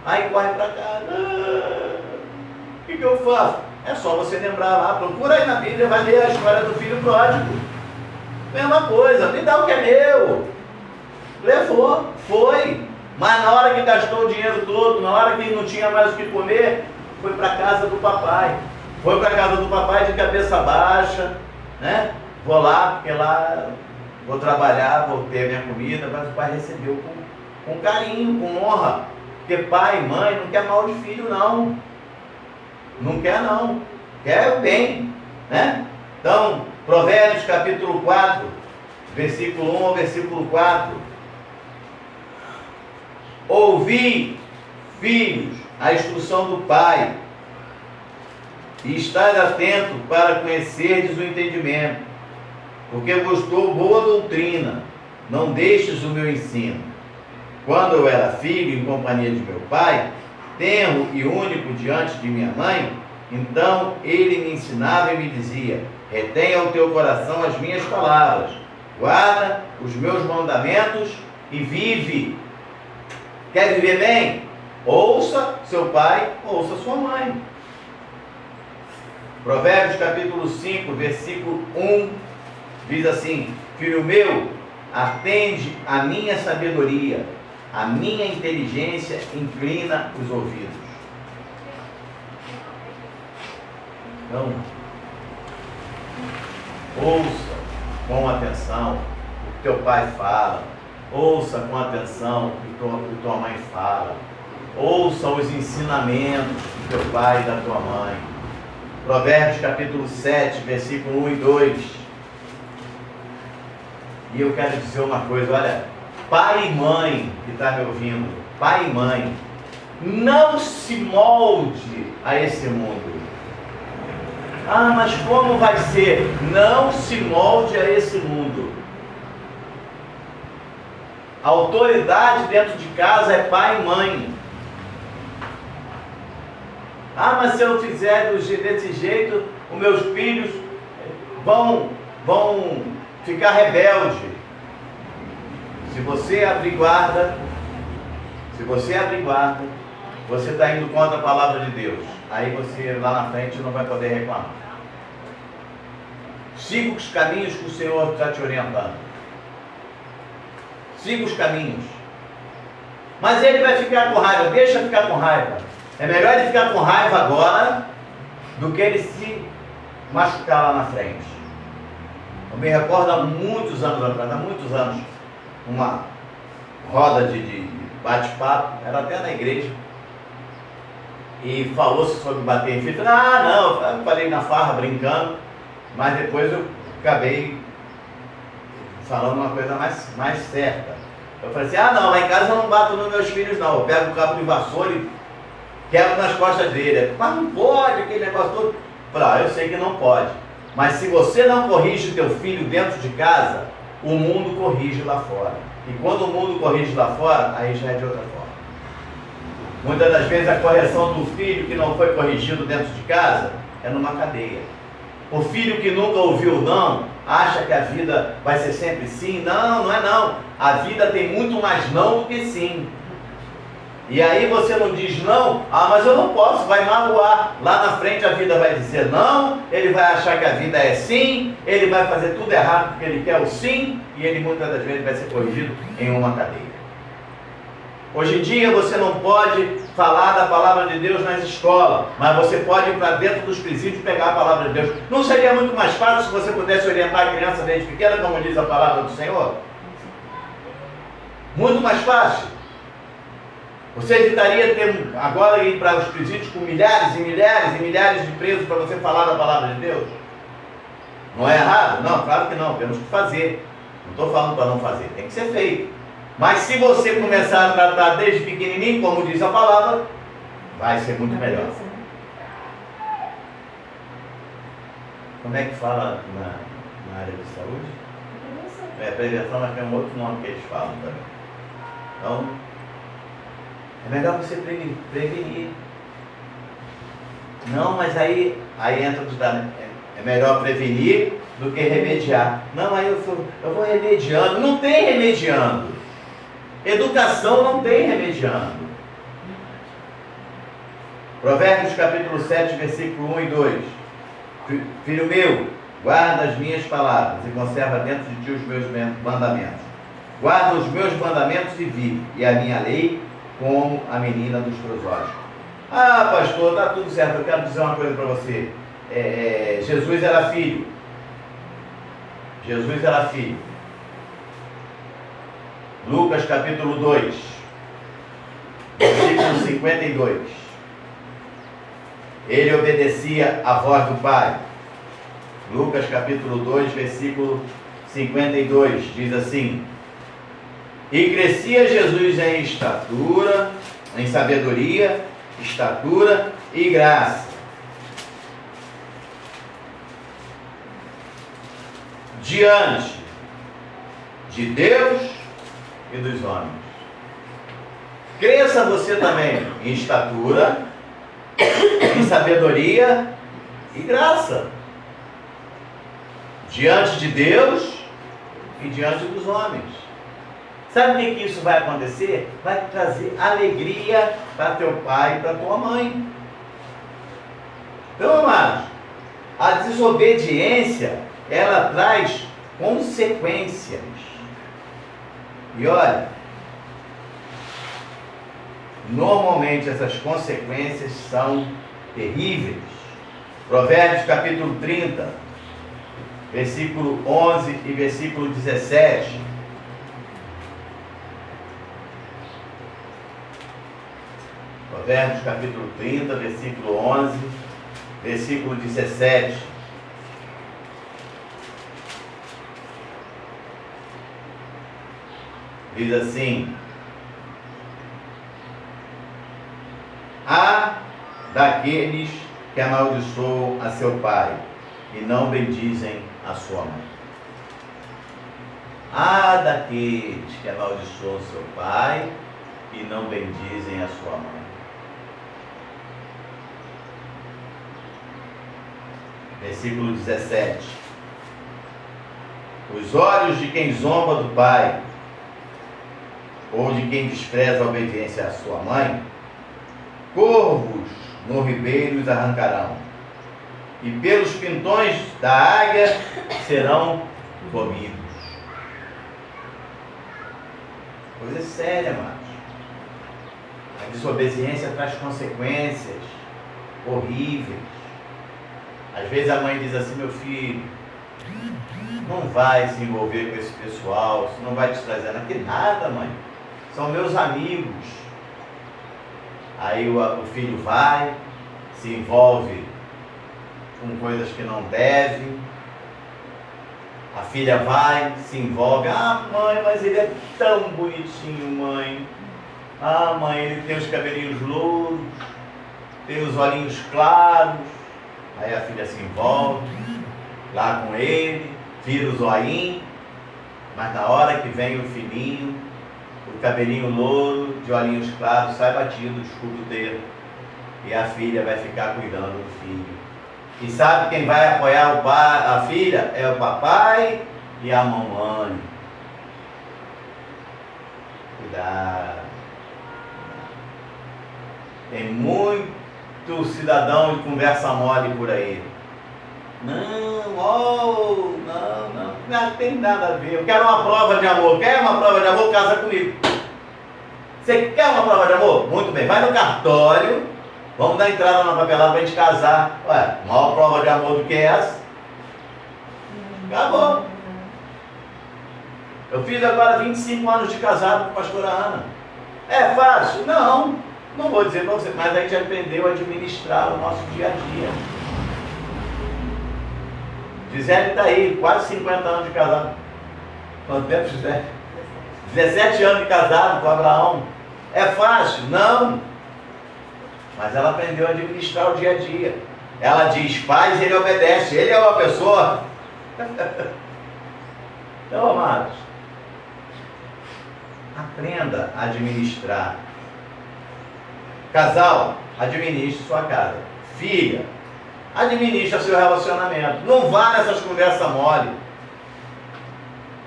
aí corre para cá. O que eu faço? É só você lembrar lá, procura aí na Bíblia, vai ler a história do filho pródigo. Mesma coisa, me dá o que é meu. Levou, foi. Mas na hora que gastou o dinheiro todo, na hora que não tinha mais o que comer, foi para a casa do papai. Foi para a casa do papai de cabeça baixa, né? Vou lá, porque lá vou trabalhar, vou ter minha comida, mas o pai recebeu com carinho, com honra. Porque pai e mãe não quer mal de filho, não. Não quer, não. Quer o bem, né? Então, Provérbios capítulo 4, versículo 1 ao versículo 4. Ouvi, filhos, a instrução do pai, e estai atento para conhecerdes o entendimento, porque vos dou boa doutrina, não deixes o meu ensino. Quando eu era filho em companhia de meu pai, tenro e único diante de minha mãe, então ele me ensinava e me dizia, retenha ao teu coração as minhas palavras, guarda os meus mandamentos e vive. Quer viver bem? Ouça seu pai, ouça sua mãe. Provérbios capítulo 5, versículo 1, diz assim, filho meu, atende à minha sabedoria, a minha inteligência inclina os ouvidos. Então, ouça com atenção o que teu pai fala, ouça com atenção o que tua mãe fala, ouça os ensinamentos do teu pai e da tua mãe. Provérbios capítulo 7, versículo 1 e 2. E eu quero dizer uma coisa, olha, pai e mãe que está me ouvindo, pai e mãe, não se molde a esse mundo. Ah, mas como vai ser? Não se molde a esse mundo. A autoridade dentro de casa é pai e mãe. Ah, mas se eu fizer desse jeito, os meus filhos vão ficar rebeldes. Se você abrir guarda, você está indo contra a palavra de Deus. Aí você lá na frente não vai poder reclamar. Siga os caminhos que o Senhor está te orientando. Siga os caminhos. Mas ele vai ficar com raiva, deixa ficar com raiva. É melhor ele ficar com raiva agora do que ele se machucar lá na frente. Eu me recordo há muitos anos, uma roda de bate-papo, era até na igreja, e falou-se sobre bater em filho. Eu falei na farra, brincando, mas depois eu acabei falando uma coisa mais certa. Eu falei assim, lá em casa eu não bato nos meus filhos não, eu pego o cabo de vassoura e quebro nas costas dele. Mas não pode, aquele negócio todo. Eu falei, eu sei que não pode, mas se você não corrige o teu filho dentro de casa, o mundo corrige lá fora. E quando o mundo corrige lá fora, aí já é de outra forma. Muitas das vezes a correção do filho que não foi corrigido dentro de casa é numa cadeia. O filho que nunca ouviu não, acha que a vida vai ser sempre sim. Não é não. A vida tem muito mais não do que sim. E aí você não diz não, mas eu não posso, vai magoar. Lá na frente a vida vai dizer não, ele vai achar que a vida é sim, ele vai fazer tudo errado porque ele quer o sim, e ele muitas das vezes vai ser corrigido em uma cadeia. Hoje em dia você não pode falar da palavra de Deus nas escolas, mas você pode ir para dentro dos presídios pegar a palavra de Deus. Não seria muito mais fácil se você pudesse orientar a criança desde pequena, como diz a palavra do Senhor? Muito mais fácil. Você evitaria ter agora ir para os presídios com milhares e milhares e milhares de presos para você falar da palavra de Deus? Não é errado? Não, claro que não, temos que fazer. Não estou falando para não fazer, tem que ser feito. Mas se você começar a tratar desde pequenininho, como diz a palavra, vai ser muito melhor. Como é que fala na área de saúde? Prevenção, mas tem um outro nome que eles falam também. Então, é melhor você prevenir. Não, mas aí entra o ditado, é melhor prevenir do que remediar. Não, aí eu vou remediando. Não tem remediando. Educação não tem remediando. Provérbios capítulo 7, versículo 1 e 2. Filho meu, guarda as minhas palavras e conserva dentro de ti os meus mandamentos. Guarda os meus mandamentos e vive, e a minha lei como a menina dos teus olhos. Ah, pastor, está tudo certo. Eu quero dizer uma coisa para você. Jesus era filho. Jesus era filho. Lucas capítulo 2, versículo 52. Ele obedecia à voz do Pai. Lucas capítulo 2, versículo 52, diz assim: E crescia Jesus em estatura, em sabedoria, estatura e graça, diante de Deus e dos homens. Cresça você também em estatura, em sabedoria e graça, diante de Deus e diante dos homens. Sabe o que isso vai acontecer? Vai trazer alegria para teu pai e para tua mãe. Então, amados, a desobediência, ela traz consequências. E olha, normalmente essas consequências são terríveis. Provérbios capítulo 30, versículo 11 e versículo 17. Provérbios capítulo 30, versículo 11, versículo 17. Diz assim: há daqueles que amaldiçoam a seu pai e não bendizem a sua mãe. Há daqueles que amaldiçoam seu pai e não bendizem a sua mãe. Versículo 17. Os olhos de quem zomba do pai ou de quem despreza a obediência à sua mãe, corvos no ribeiro os arrancarão, e pelos pintões da águia serão comidos. Coisa séria, amados. A desobediência traz consequências horríveis. Às vezes a mãe diz assim: meu filho, não vai se envolver com esse pessoal, isso não vai te trazer nada. Que nada, mãe. São meus amigos. Aí o filho vai, se envolve com coisas que não deve. A filha vai, se envolve. Ah, mãe, mas ele é tão bonitinho, mãe. Ah, mãe, ele tem os cabelinhos louros, tem os olhinhos claros. Aí a filha se envolve lá com ele, vira o zoinho, mas na hora que vem o filhinho, o cabelinho louro, de olhinhos claros, sai batido, desculpa o termo, e a filha vai ficar cuidando do filho. E sabe quem vai apoiar a filha? É o papai e a mamãe. Cuidado. Tem muito cidadão de conversa mole por aí. Não tem nada a ver. Eu quero uma prova de amor. Quer uma prova de amor? Casa comigo. Você quer uma prova de amor? Muito bem, vai no cartório, vamos dar entrada na papelada para a gente casar. Ué, maior prova de amor do que essa? Acabou. Eu fiz agora 25 anos de casado com a pastora Ana. É fácil? Não, não vou dizer para você, mas a gente aprendeu a administrar o nosso dia a dia. Gisele está aí, quase 50 anos de casado. Quanto tempo, Gisele? 17 anos de casado com Abraão. É fácil? Não. Mas ela aprendeu a administrar o dia a dia. Ela diz, faz, ele obedece. Ele é uma pessoa. Então, amados, aprenda a administrar. Casal, administre sua casa. Filha, administra seu relacionamento. Não vá nessas conversas mole.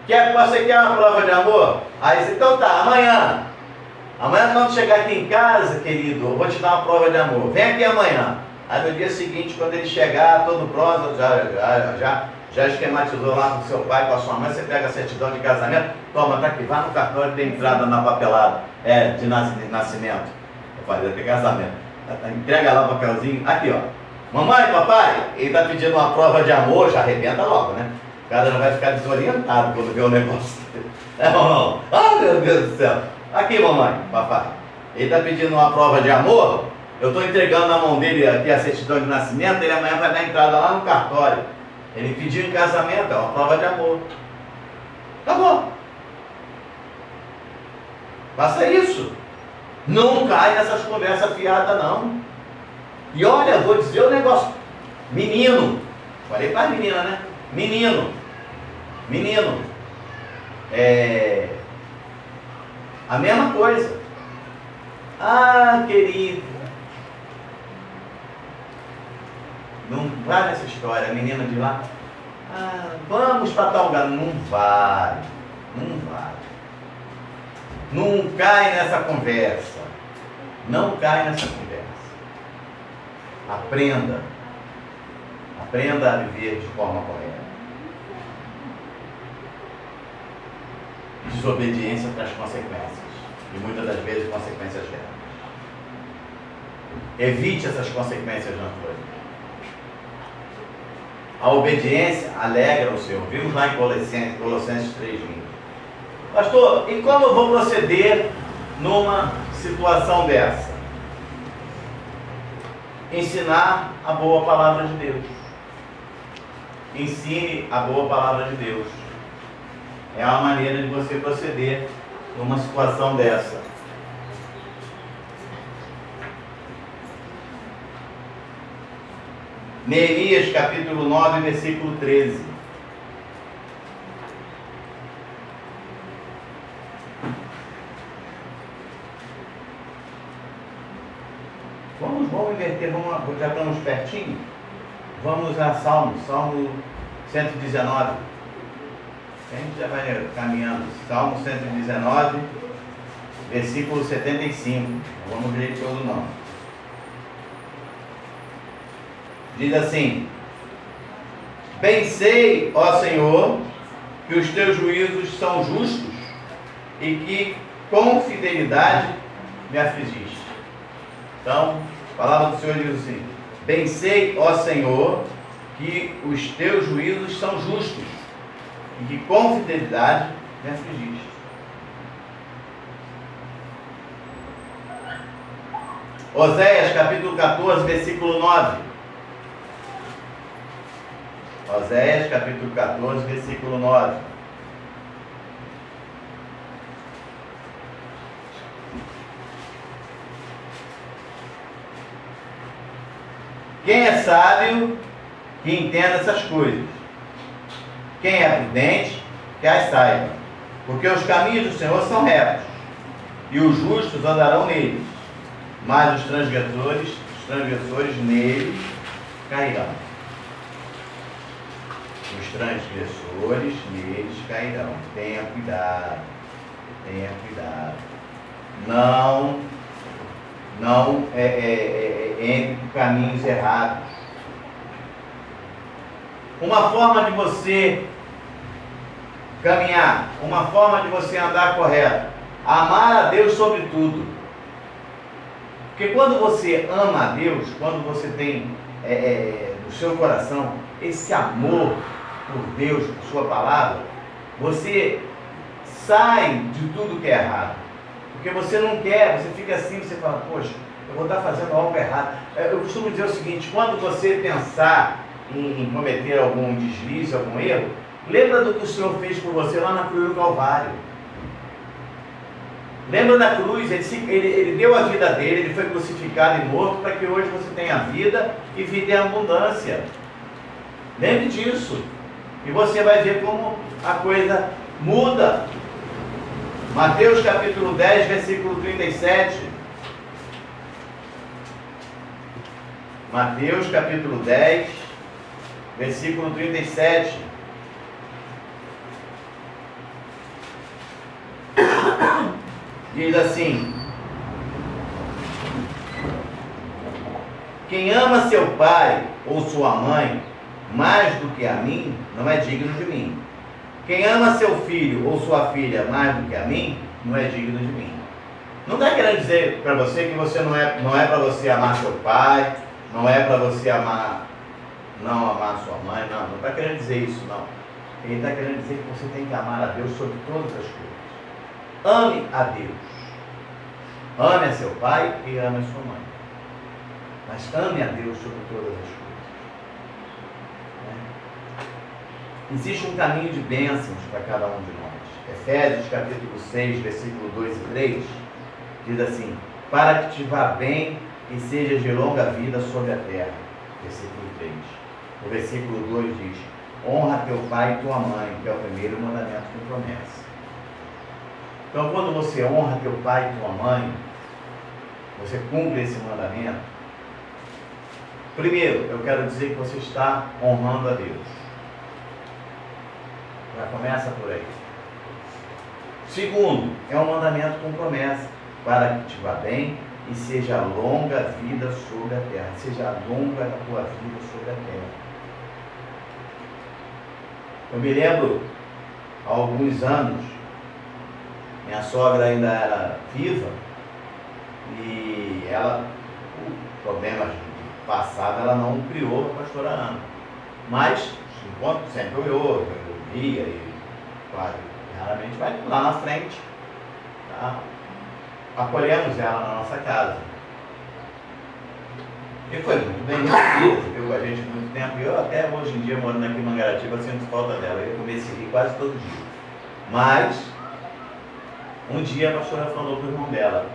Você quer uma prova de amor? Aí você, então tá, amanhã quando chegar aqui em casa, querido, eu vou te dar uma prova de amor. Vem aqui amanhã. Aí no dia seguinte, quando ele chegar, todo pronto, já esquematizou lá com o seu pai, com a sua mãe, você pega a certidão de casamento, toma, tá aqui, vá no cartório, tem entrada na papelada de nascimento. Eu falei, vai ter casamento. Entrega lá o papelzinho, aqui ó. Mamãe, papai, ele está pedindo uma prova de amor, já arrebenta logo, né? O cara já vai ficar desorientado quando vê o negócio. É ou não? Ah, meu Deus do céu. Aqui, mamãe, papai. Ele está pedindo uma prova de amor, eu estou entregando na mão dele aqui a certidão de nascimento, ele amanhã vai dar entrada lá no cartório. Ele pediu em casamento, é uma prova de amor. Acabou. Faça isso. Não cai nessas conversas fiadas, não. E olha, vou dizer o negócio. Menino. Falei para a menina, né? Menino. A mesma coisa. Ah, querido. Não vai nessa história. A menina de lá. Ah, vamos para tal lugar. Não vai. Não cai nessa conversa. Não cai nessa conversa. Aprenda a viver de forma correta. Desobediência traz consequências. E muitas das vezes consequências graves. Evite essas consequências na sua vida. A obediência alegra o Senhor. Vimos lá em Colossenses 3:20. Pastor, e como eu vou proceder numa situação dessa? Ensinar a boa palavra de Deus. Ensine a boa palavra de Deus. É uma maneira de você proceder numa situação dessa. Neemias capítulo 9, versículo 13. Vamos inverter, já estamos pertinho. Vamos a Salmo 119. A gente já vai caminhando. Salmo 119, versículo 75. Não vamos ler todo não. Diz assim: bem sei, ó Senhor, que os teus juízos são justos e que com fidelidade me afligiste. Então, a palavra do Senhor diz assim: bem sei, ó Senhor, que os teus juízos são justos e que com fidelidade me afligiste. Oséias capítulo 14, versículo 9. Oséias capítulo 14, versículo 9. Quem é sábio, que entenda essas coisas. Quem é prudente, que as saiba. Porque os caminhos do Senhor são retos, e os justos andarão neles, mas os transgressores neles cairão. Os transgressores neles cairão. Tenha cuidado. Tenha cuidado. Não entre por caminhos errados. Uma forma de você caminhar, uma forma de você andar correto, Amar a Deus sobre tudo. Porque quando você ama a Deus, quando você tem no seu coração esse amor por Deus, por sua palavra, você sai de tudo que é errado. Porque você não quer, você fica assim, você fala, poxa, eu vou estar fazendo algo errado. Eu costumo dizer o seguinte, quando você pensar em cometer algum deslize, algum erro, lembra do que o Senhor fez por você lá na cruz do Calvário. Lembra da cruz, ele deu a vida dele, ele foi crucificado e morto para que hoje você tenha vida e vida em abundância. Lembre disso. E você vai ver como a coisa muda. Mateus capítulo 10, versículo 37. Mateus capítulo 10, versículo 37. Diz assim: quem ama seu pai ou sua mãe mais do que a mim, não é digno de mim. Quem ama seu filho ou sua filha mais do que a mim, não é digno de mim. Não está querendo dizer para você que você não é para você amar seu pai, não é para você não amar sua mãe, não está querendo dizer isso, não. Ele está querendo dizer que você tem que amar a Deus sobre todas as coisas. Ame a Deus. Ame a seu pai e ame a sua mãe. Mas ame a Deus sobre todas as coisas. Existe um caminho de bênçãos para cada um de nós. Efésios capítulo 6, versículo 2 e 3, diz assim: para que te vá bem e sejas de longa vida sobre a terra. Versículo 3. O versículo 2 diz: honra teu pai e tua mãe, que é o primeiro mandamento com promessa. Então, quando você honra teu pai e tua mãe, você cumpre esse mandamento. Primeiro, eu quero dizer que você está honrando a Deus. Já começa por aí. Segundo, é um mandamento com promessa, para que te vá bem e seja longa a vida sobre a terra. Seja longa a tua vida sobre a terra. Eu me lembro, há alguns anos, minha sogra ainda era viva e ela, por problemas do passado, ela não criou a pastora Ana. Mas, enquanto sempre olhou, via e claro, raramente vai lá na frente, tá? Acolhemos ela na nossa casa. E foi muito bem recebida, ficou com a gente muito tempo. E eu até hoje em dia, morando aqui em Mangaratiba, sinto falta dela. Eu comecei a rir quase todo dia. Mas, um dia a pastora falou para o irmão dela,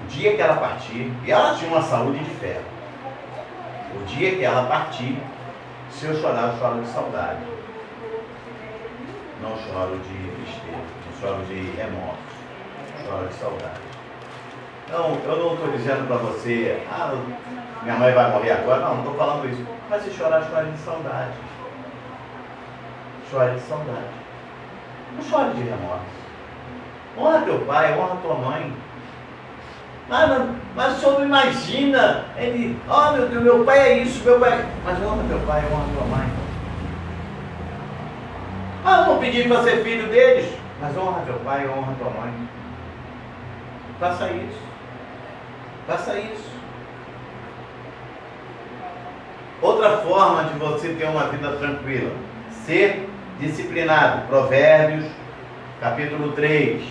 o dia que ela partir, e ela tinha uma saúde de ferro, o dia que ela partir, se eu chorar, eu choro de saudade. Não choro de tristeza, não choro de remorso, choro de saudade. Então, eu não estou dizendo para você, minha mãe vai morrer agora, não estou falando isso. Mas se chorar, chore de saudade. Chore de saudade. Não chore de remorso. Honra teu pai, honra tua mãe. Mas o senhor não imagina, ele, meu Deus, meu pai é isso, meu pai. Mas honra teu pai, honra tua mãe. Eu não pedi para ser filho deles, mas honra teu pai, honra tua mãe. Faça isso. Faça isso. Outra forma de você ter uma vida tranquila, ser disciplinado. Provérbios, capítulo 3.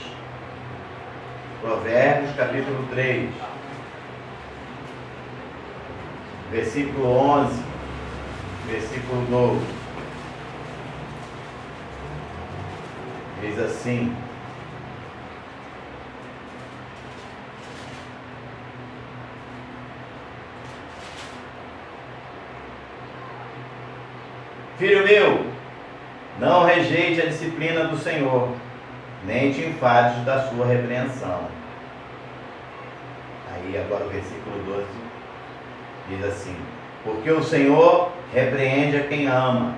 Provérbios, capítulo 3. Versículo 11. Versículo 12. Diz assim: filho meu, não rejeite a disciplina do Senhor, nem te enfades da sua repreensão. Aí agora o versículo 12 diz assim: porque o Senhor repreende a quem ama.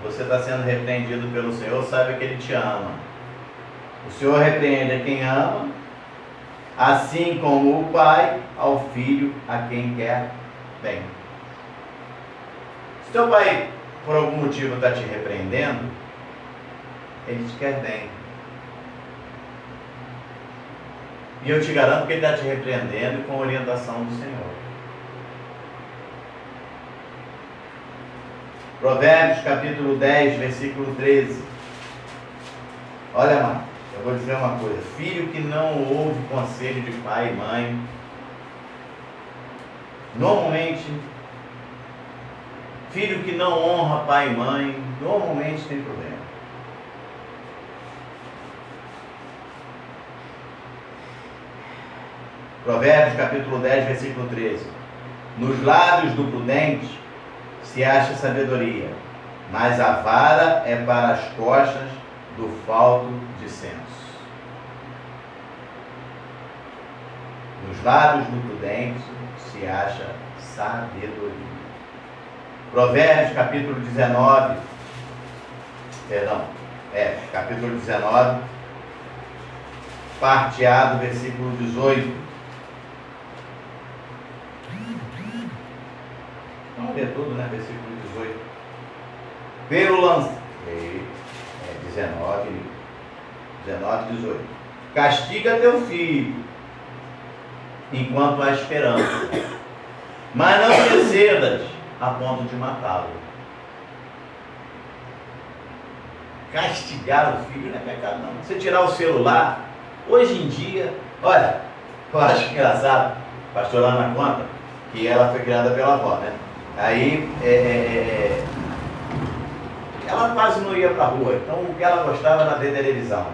Você está sendo repreendido pelo Senhor, sabe que Ele te ama. O Senhor repreende a quem ama, assim como o pai ao filho a quem quer bem. Se teu pai, por algum motivo, está te repreendendo, ele te quer bem. E eu te garanto que ele está te repreendendo com a orientação do Senhor. Provérbios capítulo 10, versículo 13. Olha, mano, eu vou dizer uma coisa. Filho que não ouve conselho de pai e mãe, normalmente, filho que não honra pai e mãe, normalmente tem problema. Provérbios capítulo 10, versículo 13. Nos lábios do prudente se acha sabedoria, mas a vara é para as costas do falto de senso. Nos lábios do prudente se acha sabedoria. Provérbios capítulo 19, capítulo 19, parte A do versículo 18. Vamos ler tudo, né? Versículo 18. Pelo lance. 19, 18. Castiga teu filho, enquanto há esperança, mas não te cedas a ponto de matá-lo. Castigar o filho não é pecado, não. Você tirar o celular, hoje em dia, olha, eu acho engraçado, a pastora Ana conta que ela foi criada pela avó, né? Aí, ela quase não ia para a rua, então o que ela gostava era ver televisão.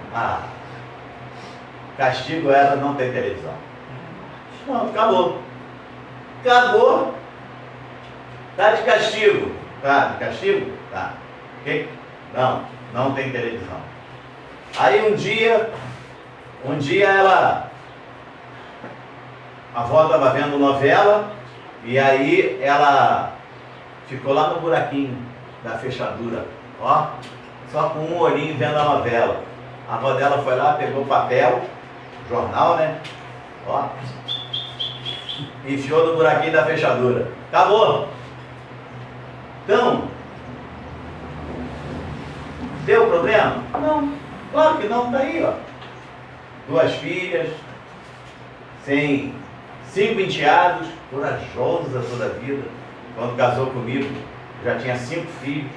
Castigo era não ter televisão. Não, acabou. Acabou. Tá de castigo. Tá de castigo? Tá. Okay? Não tem televisão. Aí um dia a avó estava vendo novela, e aí ela ficou lá no buraquinho da fechadura, ó, só com um olhinho vendo a novela. A avó dela foi lá, pegou papel, jornal, né? Ó, enfiou no buraquinho da fechadura. Acabou. Então, deu problema? Não, claro que não, tá aí, ó. 2 filhas, 5 enteados, corajosa toda a vida. Quando casou comigo, já tinha 5 filhos.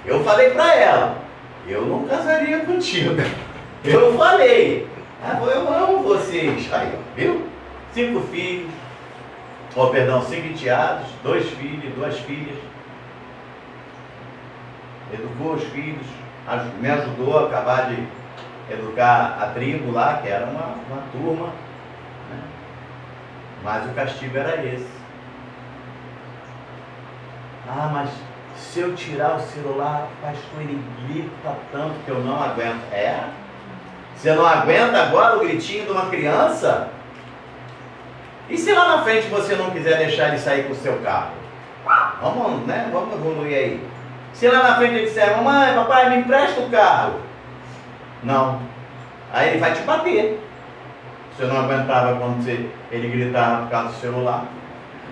Eu falei para ela, eu não casaria contigo. Eu falei, eu amo vocês. Aí, viu? 5 filhos, 5 enteados, 2 filhos, 2 filhas. Educou os filhos, me ajudou a acabar de educar a tribo lá, que era uma turma, né? Mas o castigo era esse. Mas se eu tirar o celular, pastor, ele grita tanto que eu não aguento. Você não aguenta agora o gritinho de uma criança? E se lá na frente você não quiser deixar ele sair com o seu carro? Vamos evoluir aí. Se lá na frente ele disser, mamãe, papai, me empresta o carro. Não. Aí ele vai te bater. Você não aguentava quando ele gritava por causa do celular.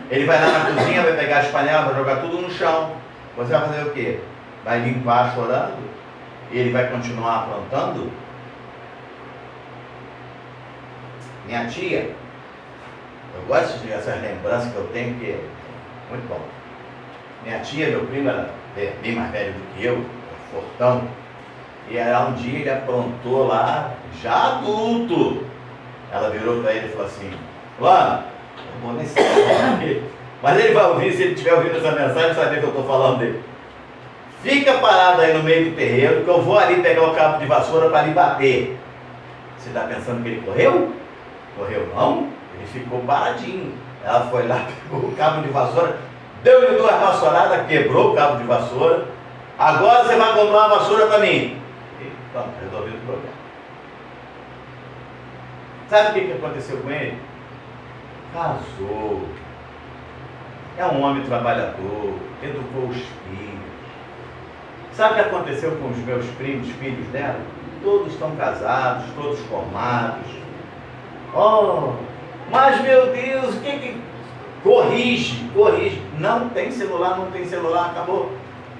Ele vai lá na cozinha, vai pegar as panelas, vai jogar tudo no chão. Você vai fazer o quê? Vai limpar chorando? E ele vai continuar aprontando? Minha tia, eu gosto dessas lembranças que eu tenho, que é muito bom. Minha tia, meu primo, era bem mais velho do que eu, fortão. E aí um dia ele aprontou lá, já adulto. Ela virou para ele e falou assim, Fulano, eu vou nem saber, mas ele vai ouvir, se ele estiver ouvindo essa mensagem, saber que eu estou falando dele. Fica parado aí no meio do terreiro, que eu vou ali pegar o cabo de vassoura para lhe bater. Você está pensando que ele correu? Correu não, ele ficou paradinho. Ela foi lá, pegou o cabo de vassoura, deu-lhe 2 vassouradas, quebrou o cabo de vassoura. Agora você vai comprar uma vassoura para mim. E pronto, resolvido o problema. Sabe o que aconteceu com ele? Casou. É um homem trabalhador, educou os filhos. Sabe o que aconteceu com os meus primos, filhos dela? Todos estão casados, todos formados. Mas meu Deus, o que corrige? Não tem celular, acabou.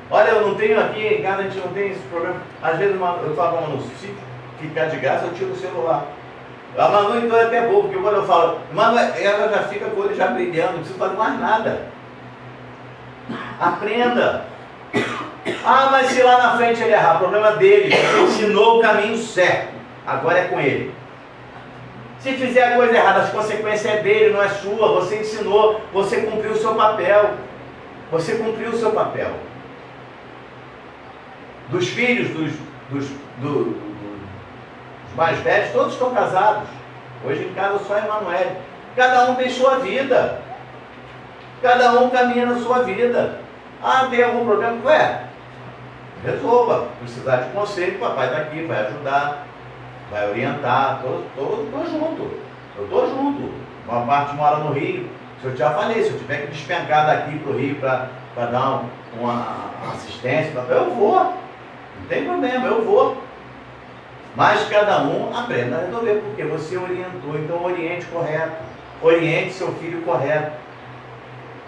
Olha, eu não tenho aqui, em casa a gente não tem esse problema. Às vezes eu falo, se ficar de graça, eu tiro o celular. A Manu então é até boa, porque quando eu falo, Manu, ela já fica com o olho já brilhando, não precisa fazer mais nada. Aprenda. Ah, mas se lá na frente ele errar, problema dele, você ensinou o caminho certo, agora é com ele. Se fizer a coisa errada, as consequências é dele, não é sua, você ensinou, você cumpriu o seu papel. Você cumpriu o seu papel. Dos filhos, dos mais velhos, todos estão casados. Hoje em casa só Emanuele. Cada um tem sua vida. Cada um caminha na sua vida. Ah, tem algum problema? Ué, resolva. Precisar de conselho, o papai está aqui, vai ajudar, vai orientar. Estou junto. Eu estou junto. Uma parte mora no Rio. Se eu já falei, se eu tiver que despencar daqui para o Rio para dar uma assistência, eu vou. Não tem problema, eu vou. Mas cada um aprenda a resolver, porque você orientou. Então oriente correto. Oriente seu filho correto.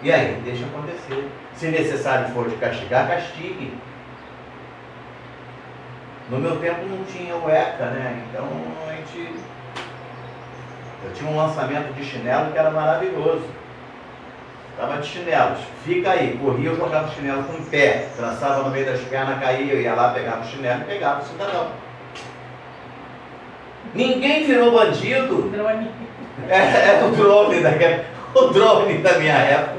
E aí, deixa acontecer. Se necessário for de castigar, castigue. No meu tempo não tinha o ECA, né? Então eu tinha um lançamento de chinelo que era maravilhoso. Estava de chinelos. Fica aí. Corria, eu jogava o chinelo com o pé. Trançava no meio das pernas, caía, eu ia lá, pegava o chinelo e pegava o cidadão. Ninguém virou bandido. Drone. É o drone da minha época.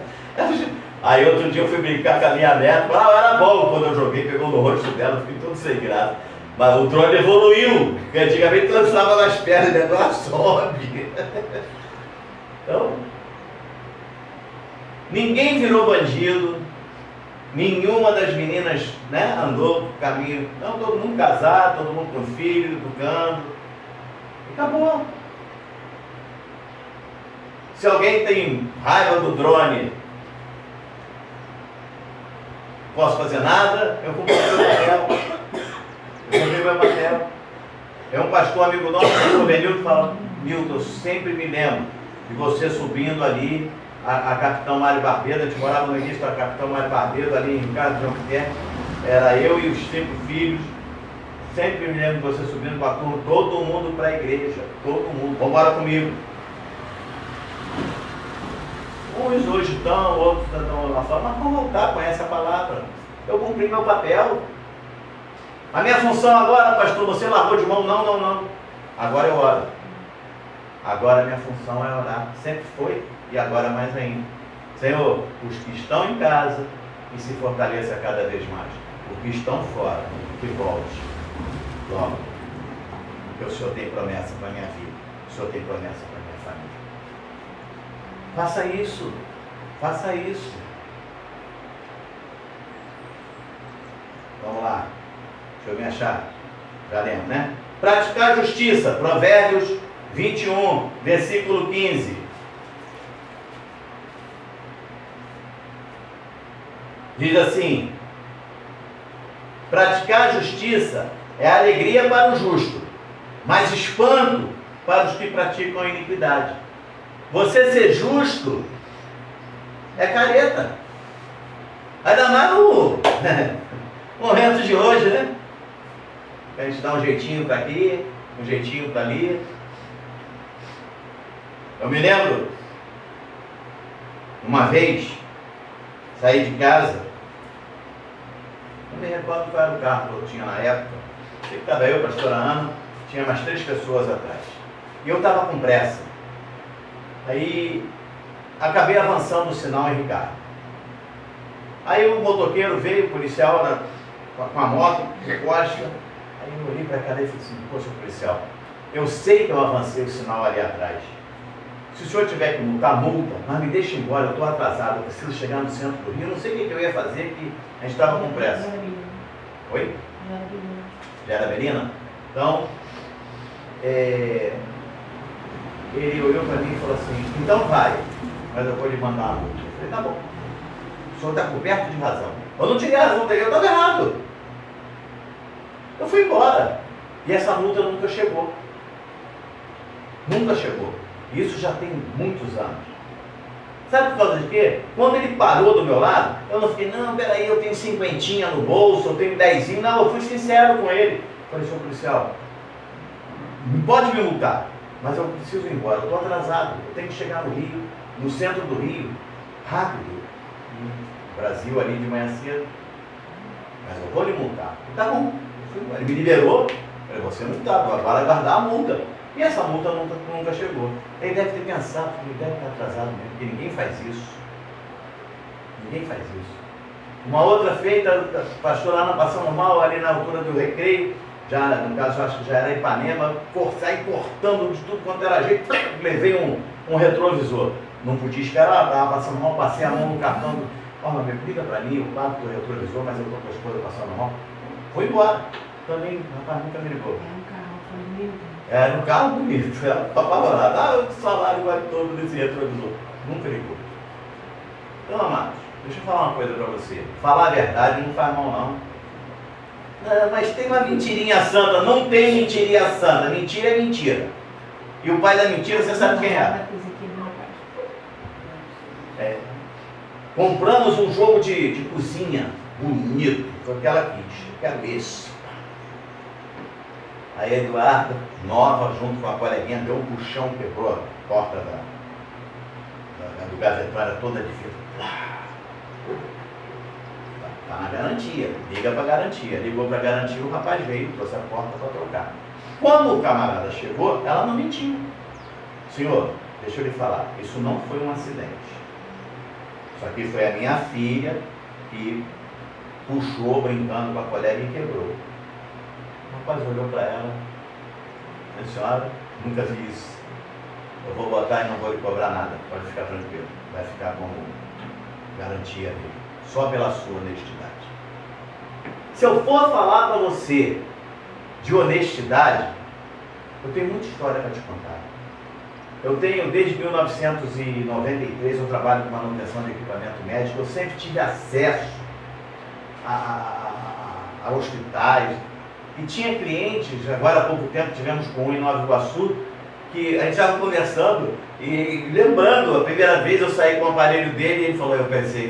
Aí outro dia eu fui brincar com a minha neta. Era bom quando eu joguei, pegou no rosto dela, fiquei todo sem graça. Mas o drone evoluiu, porque antigamente lançava nas pernas, e agora sobe. Então, ninguém virou bandido, nenhuma das meninas, né, andou por caminho. Não, todo mundo casado, todo mundo com filho, educando. E acabou. Se alguém tem raiva do drone, não posso fazer nada, eu cumpri meu papel. Eu cumpri meu papel. É um pastor amigo nosso, o Benilton, fala: Milton, eu sempre me lembro de você subindo ali, a Capitão Mário Barbeiro. A gente morava no início da Capitão Mário Barbeiro, ali em casa de João Guilherme. Era eu e os 5 filhos. Sempre me lembro de você subindo com a turma, todo mundo para a igreja, todo mundo. Vamos embora comigo. Uns hoje estão, outros estão lá fora, mas vão voltar, conhece a palavra. Eu cumpri meu papel. A minha função agora, pastor, você largou de mão? Não. Agora eu oro. Agora a minha função é orar. Sempre foi e agora mais ainda. Senhor, os que estão em casa, que se fortaleça cada vez mais. Os que estão fora, que volte logo. Porque o Senhor tem promessa para a minha vida. O Senhor tem promessa para a minha família. Faça isso. Faça isso. Vamos lá. Deixa eu me achar. Já lembro, né? Praticar justiça. Provérbios 21, versículo 15. Diz assim: praticar justiça é alegria para o justo, mas espanto para os que praticam a iniquidade. Você ser justo é careta. Ainda mais no momento de hoje, né? A gente dá um jeitinho para aqui, um jeitinho para ali. Eu me lembro, uma vez, saí de casa, não me recordo qual era o carro que eu tinha na época. Sei que estava eu, a pastora Ana, tinha mais 3 pessoas atrás. E eu estava com pressa. Aí acabei avançando no sinal em Ricardo. Aí o motoqueiro veio, o policial com a moto, costa. Aí eu olhei para a cara e falei assim: poxa, policial, eu sei que eu avancei o sinal ali atrás. Se o senhor tiver que multar, multa, mas me deixa embora, eu estou atrasado, eu preciso chegar no centro do Rio. Eu não sei o que eu ia fazer, que a gente estava com pressa. Oi? Já era Berina? Então, ele olhou para mim e falou assim: então vai, mas eu vou lhe mandar uma multa. Eu falei: tá bom, o senhor está coberto de razão. Eu não tinha razão dele, eu estava errado. Eu fui embora. E essa multa nunca chegou. Nunca chegou. Isso já tem muitos anos. Sabe por causa de quê? Quando ele parou do meu lado, eu não fiquei: não, peraí, eu tenho 50 no bolso, eu tenho 10. Não, eu fui sincero com ele. Eu falei: senhor policial, não pode me multar, mas eu preciso ir embora, eu estou atrasado, eu tenho que chegar no Rio, no centro do Rio, rápido. Brasil ali de manhã cedo, mas eu vou lhe multar. Tá bom, ele me liberou, eu vou ser multado, vai guardar a multa. E essa multa nunca chegou. Ele deve ter pensado, ele deve estar atrasado mesmo, porque ninguém faz isso. Ninguém faz isso. Uma outra feita, pastor lá na Passando Mal, ali na altura do Recreio, já, no caso, acho que já era Ipanema, saí cortando de tudo quanto era jeito, levei um retrovisor. Não podia esperar, estava passando mal, passei a mão no cartão. Ó, meu amigo, liga para mim, eu pago o retrovisor, mas eu estou com a esposa passando mal. Foi embora. Também, o rapaz nunca me ligou. Era um carro bonito. Era apavorado. Ah, o salário vai todo desse retrovisor. Nunca ligou. Então, amados, deixa eu falar uma coisa para você. Falar a verdade não faz mal, não. Não, mas tem uma mentirinha santa. Não tem mentirinha santa. Mentira é mentira. E o pai da mentira, você sabe quem é? Compramos um jogo de cozinha bonito, com aquela quis. Quero esse. Aí a Eduarda, nova, junto com a coleguinha, deu um puxão, quebrou a porta do gavetário toda de vidro. Está na garantia, liga para garantia. Ligou para garantia, o rapaz veio, trouxe a porta para trocar. Quando o camarada chegou, ela não mentiu. Senhor, deixa eu lhe falar, isso não foi um acidente. Isso aqui foi a minha filha que puxou brincando com a colega e quebrou. O rapaz olhou para ela, disse: senhora, nunca vi isso. Eu vou botar e não vou lhe cobrar nada, pode ficar tranquilo. Vai ficar como garantia dele, só pela sua honestidade. Se eu for falar para você de honestidade, eu tenho muita história para te contar. Eu tenho, desde 1993, eu trabalho com manutenção de equipamento médico, eu sempre tive acesso a hospitais, e tinha clientes, agora há pouco tempo tivemos com um em Nova Iguaçu, que a gente estava conversando e lembrando, a primeira vez eu saí com o aparelho dele e ele falou,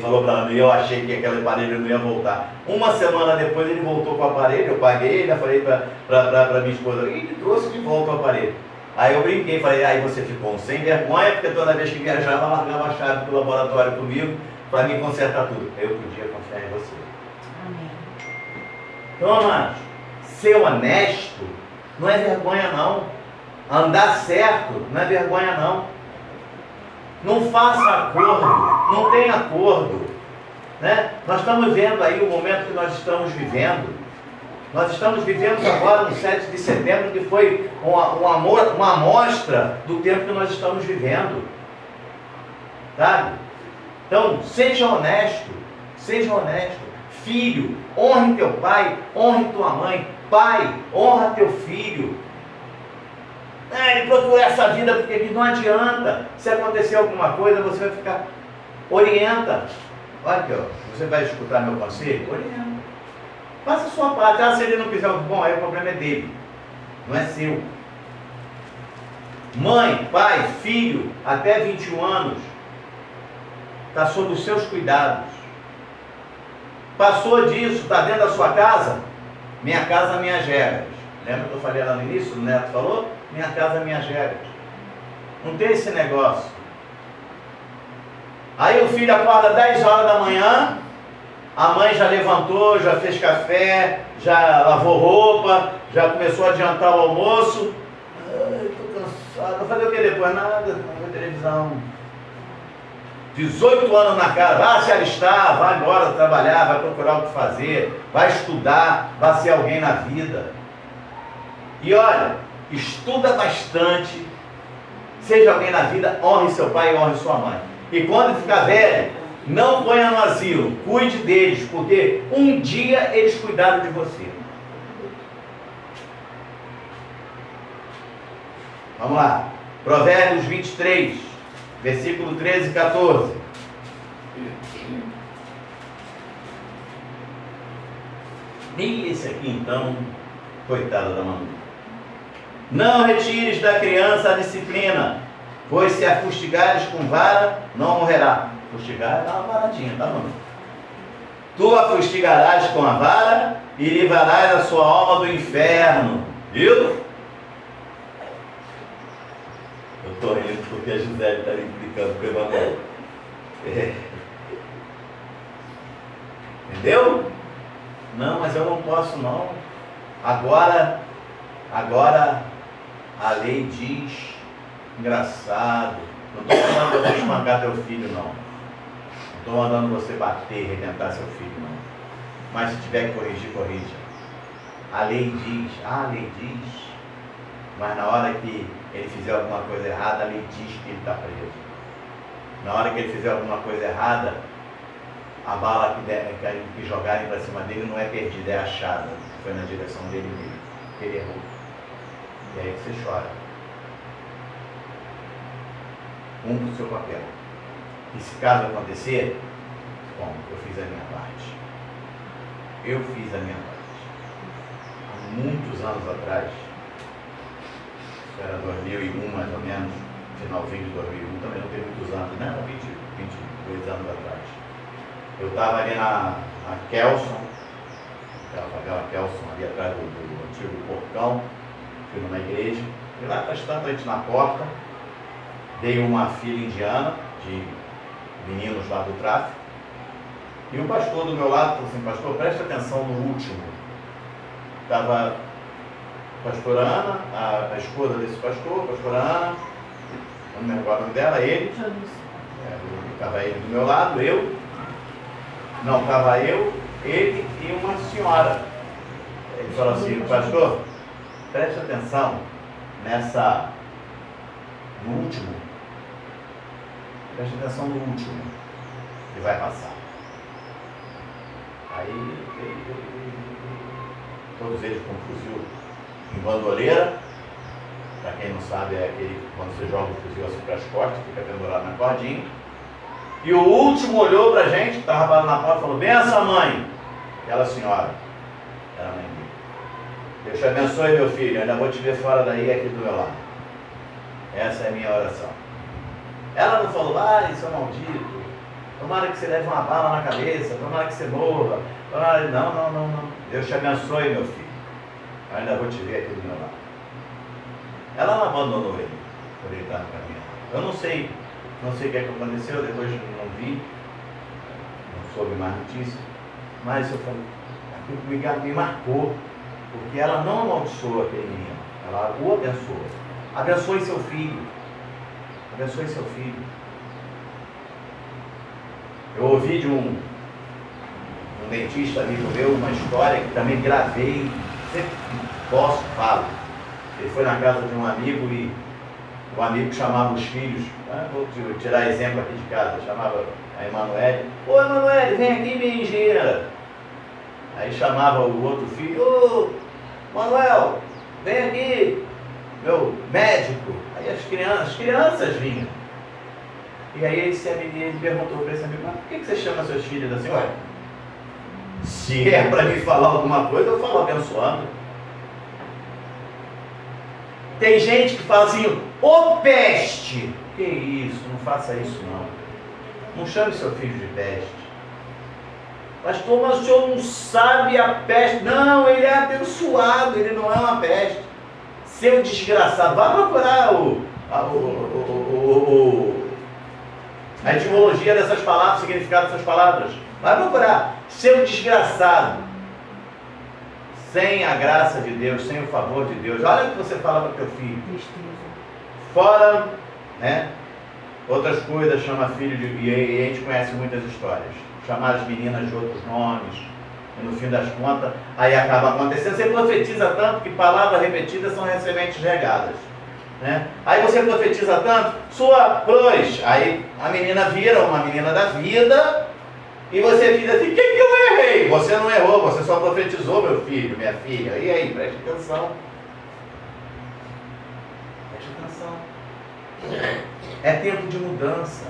falou para mim, eu achei que aquele aparelho não ia voltar. Uma semana depois ele voltou com o aparelho, eu paguei, ainda falei para minha esposa, e ele trouxe de volta o aparelho. Aí eu brinquei, falei, aí você ficou sem vergonha, porque toda vez que viajava, largava a chave do laboratório comigo, para me consertar tudo. Eu podia confiar em você. Amém. Então, amados, ser honesto não é vergonha não. Andar certo não é vergonha não. Não faça acordo, não tem acordo, né? Nós estamos vendo aí o momento que nós estamos vivendo. Nós estamos vivendo agora no 7 de setembro, que foi uma amostra do tempo que nós estamos vivendo. Sabe? Então, seja honesto, seja honesto. Filho, honre teu pai, honre tua mãe. Pai, honra teu filho. Ele procura essa vida porque não adianta. Se acontecer alguma coisa, você vai ficar... Orienta. Olha aqui, ó. Você vai escutar meu conselho? Orienta. Faça a sua parte. Ah, se ele não quiser, bom, aí o problema é dele. Não é seu. Mãe, pai, filho, até 21 anos, está sob os seus cuidados. Passou disso, está dentro da sua casa? Minha casa, minhas regras. Lembra que eu falei lá no início, o Neto falou? Minha casa, minhas regras. Não tem esse negócio. Aí o filho acorda 10 horas da manhã, a mãe já levantou, já fez café, já lavou roupa, já começou a adiantar o almoço. Ai, estou cansado. Vou fazer o que depois? Nada, vou ver televisão. 18 anos na cara, vai se alistar, vai embora trabalhar, vai procurar o que fazer, vai estudar, vai ser alguém na vida. E olha, estuda bastante, seja alguém na vida, honre seu pai e honre sua mãe. E quando ficar velho, não ponha no asilo, cuide deles, porque um dia eles cuidaram de você. Vamos lá, Provérbios 23, versículo 13 e 14. E esse aqui então, coitado da mamãe. Não retires da criança a disciplina, pois se a fustigares com vara, não morrerá. Fustigar é uma varadinha, tá bom? Tu a fustigarás com a vara e livrarás a sua alma do inferno. Viu? Eu estou rindo porque a Gisele está me implicando com o Emanuel. Entendeu? Não, mas eu não posso não. Agora a lei diz, engraçado, não estou mandando você espancar teu filho não. Não estou mandando você bater, rebentar seu filho não. Mas se tiver que corrigir, corrija. A lei diz, mas na hora que ele fizer alguma coisa errada, a lei diz que ele está preso. Na hora que ele fizer alguma coisa errada, a bala que jogarem para cima dele não é perdida, é achada. Foi na direção dele mesmo. Ele errou. E aí você chora. Cumpre o seu papel. E se caso acontecer, bom, eu fiz a minha parte. Eu fiz a minha parte. Há muitos anos atrás, isso era 2001 mais ou menos, finalzinho de 2001, também não tem muitos anos, né? 22 anos atrás. Eu estava ali na Kelson, aquela Kelson ali atrás do antigo portão, fui numa igreja, e lá está estando a gente na porta, dei uma fila indiana de meninos lá do tráfico, e o pastor do meu lado falou assim, pastor, presta atenção no último. Estava a pastora Ana, a esposa desse pastor, a pastora Ana, não me recordo o nome dela, ele, estava ele do meu lado, estava eu, ele e uma senhora. Ele falou assim, pastor, preste atenção no último. Preste atenção no último, que vai passar. Aí, todos eles com um fuzil em bandoleira. Para quem não sabe, é aquele quando você joga o fuzil assim para as costas, fica pendurado na cordinha. E o último olhou para a gente, que estava parado na porta, e falou, benção, mãe. Aquela senhora, era a mãe dele. Deus te abençoe, meu filho, eu ainda vou te ver fora daí, aqui do meu lado. Essa é a minha oração. Ela não falou, seu maldito, tomara que você leve uma bala na cabeça, tomara que você morra. Não. Deus te abençoe, meu filho. Eu ainda vou te ver aqui do meu lado. Ela não abandonou ele, por ele estar no caminho. Eu não sei o que é que aconteceu, depois não vi, não soube mais notícia, mas eu falei, aquilo me marcou, porque ela não amaldiçoou aquele menino, ela o abençoou. Abençoe seu filho. Abençoe seu filho. Eu ouvi de um dentista amigo meu uma história que também gravei, sempre posso, falo. Ele foi na casa de um amigo e o amigo chamava os filhos, vou tirar exemplo aqui de casa, chamava a Emanuele, ô Emanuele, vem aqui minha engenheira. Aí chamava o outro filho, ô Manuel, vem aqui, meu médico. Aí as crianças vinham. E aí ele perguntou para esse amigo, mas por que você chama seus filhos assim? Olha, se é para me falar alguma coisa, eu falo abençoando. Tem gente que fala assim, ô peste! Que isso, não faça isso não. Não chame seu filho de peste. Pastor, mas o senhor não sabe a peste. Não, ele é abençoado, ele não é uma peste. Seu desgraçado, vai procurar a etimologia dessas palavras, o significado dessas palavras. Vai procurar. Seu desgraçado. Sem a graça de Deus, sem o favor de Deus. Olha o que você fala para o teu filho. Fora, né? Outras coisas, chama filho de... E a gente conhece muitas histórias. Chamar as meninas de outros nomes. E no fim das contas, aí acaba acontecendo. Você profetiza tanto que palavras repetidas são sementes regadas. Né? Aí você profetiza tanto, pois, aí a menina vira uma menina da vida, e você diz assim, o que eu errei? Você não errou, você só profetizou, meu filho, minha filha. E aí, preste atenção. Preste atenção. É tempo de mudança.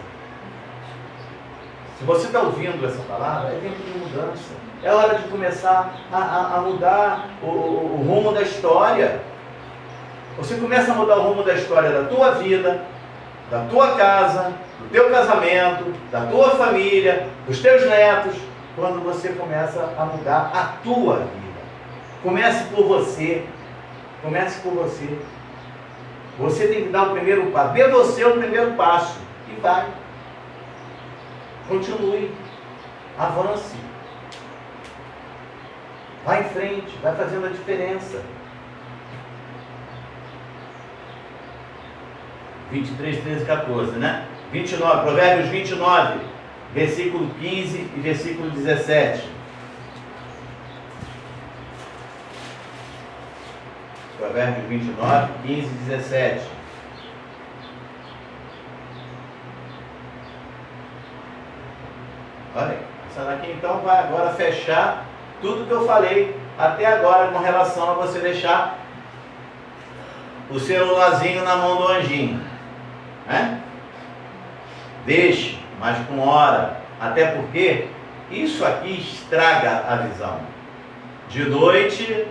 Se você está ouvindo essa palavra, é tempo de mudança. É hora de começar a mudar o rumo da história. Você começa a mudar o rumo da história da tua vida, da tua casa, do teu casamento, da tua família, dos teus netos, quando você começa a mudar a tua vida. Comece por você. Comece por você. Você tem que dar o primeiro passo. Dê você o primeiro passo. E vai. Continue. Avance. Vai em frente. Vai fazendo a diferença. 23, 13, 14, né? 29, Provérbios 29, versículo 15 e versículo 17. Provérbios 29, 15 e 17. Olha aí, essa daqui então vai agora fechar tudo que eu falei até agora com relação a você deixar o celularzinho na mão do anjinho, né? Deixe, mas com hora, até porque isso aqui estraga a visão. De noite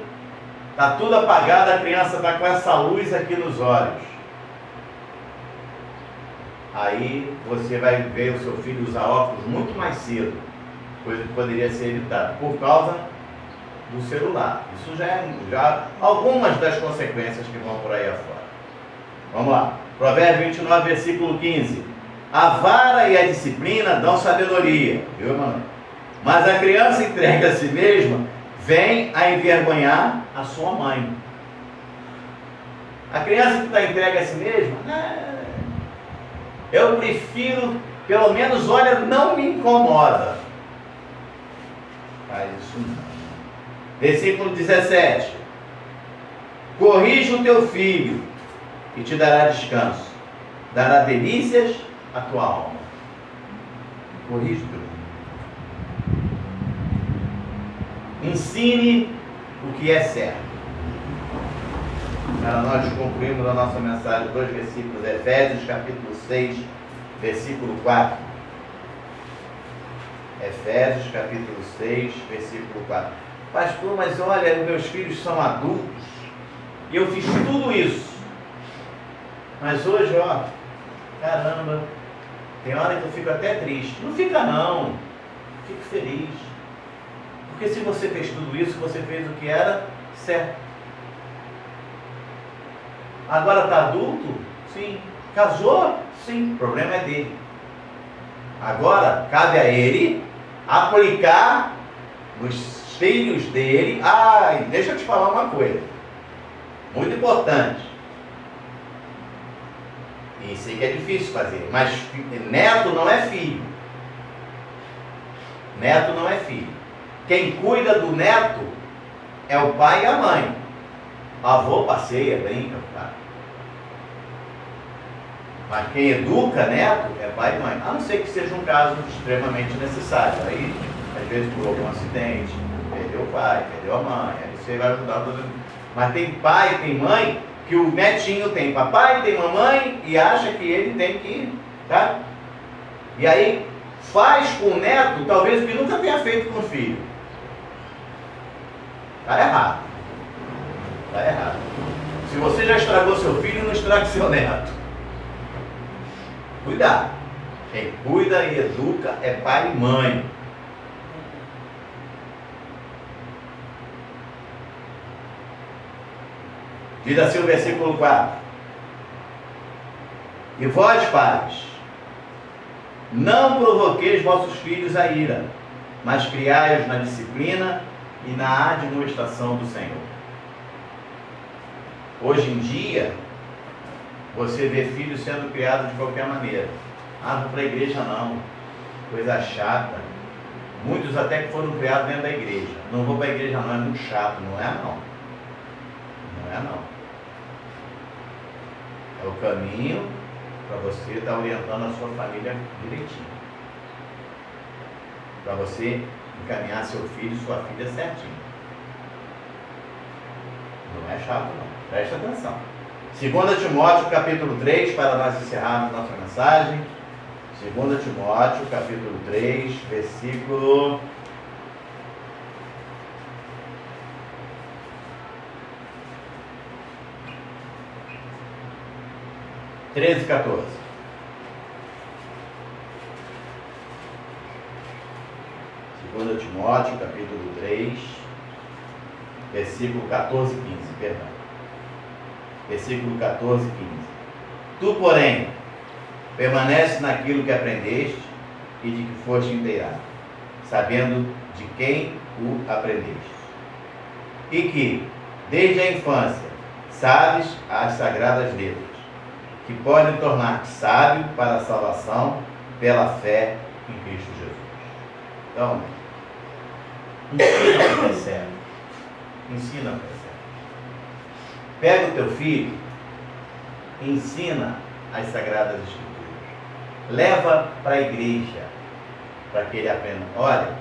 está tudo apagado, a criança está com essa luz aqui nos olhos. Aí você vai ver o seu filho usar óculos muito mais cedo, coisa que poderia ser evitada por causa do celular. Isso já é algumas das consequências que vão por aí afora. Vamos lá. Provérbio 29, versículo 15. A vara e a disciplina dão sabedoria, viu, irmão? Mas a criança entregue a si mesma vem a envergonhar a sua mãe. A criança que está entregue a si mesma, eu prefiro, pelo menos, olha, não me incomoda. Faz isso não. Versículo 17. Corrija o teu filho e te dará descanso, dará delícias à tua alma. Corrija o teu filho. Ensine o que é certo. Para nós concluirmos a nossa mensagem, 2 versículos, Efésios capítulo 6, versículo 4. Efésios capítulo 6, versículo 4. Pastor, mas olha, meus filhos são adultos e eu fiz tudo isso. Mas hoje, ó, caramba, tem hora que eu fico até triste. Não fica não, fico feliz. Porque se você fez tudo isso, você fez o que era certo. Agora está adulto? Sim. Casou? Sim. O problema é dele. Agora, cabe a ele aplicar nos filhos dele. Deixa eu te falar uma coisa. Muito importante. Isso aí que é difícil fazer. Mas neto não é filho. Neto não é filho. Quem cuida do neto é o pai e a mãe. Avô passeia, brinca, cara. Mas quem educa neto é pai e mãe. A não ser que seja um caso extremamente necessário. Aí, às vezes, por algum acidente, perdeu o pai, perdeu a mãe. Aí você vai ajudar todo mundo. Mas tem pai, tem mãe, que o netinho tem papai, tem mamãe e acha que ele tem que ir, tá? E aí faz com o neto talvez o que nunca tenha feito com o filho. Está errado. Está errado. Se você já estragou seu filho, não estrague seu neto. Cuidado. Quem cuida e educa é pai e mãe. Diz assim o versículo 4. E vós, pais, não provoqueis vossos filhos a ira, mas criai-os na disciplina e na admoestação do Senhor. Hoje em dia, você vê filhos sendo criados de qualquer maneira. Não vou para a igreja não, coisa chata. Muitos até que foram criados dentro da igreja. Não vou para a igreja não, é muito chato. Não é não. Não é não. É o caminho para você estar orientando a sua família direitinho. Para você encaminhar seu filho e sua filha certinho. Não é chato não. Presta atenção. 2 Timóteo capítulo 3, para nós encerrarmos nossa mensagem. 2 Timóteo capítulo 3, versículo 13 e 14. Segundo Timóteo, capítulo 3, versículo 14 e 15, perdão. Versículo 14 e 15. Tu, porém, permanece naquilo que aprendeste e de que foste inteirado, sabendo de quem o aprendeste. E que, desde a infância, sabes as sagradas letras, que podem tornar-te sábio para a salvação pela fé em Cristo Jesus. Então, ensina o que é certo. Ensina o que é certo. Pega o teu filho, ensina as Sagradas Escrituras. Leva para a igreja, para que ele aprenda. Olha,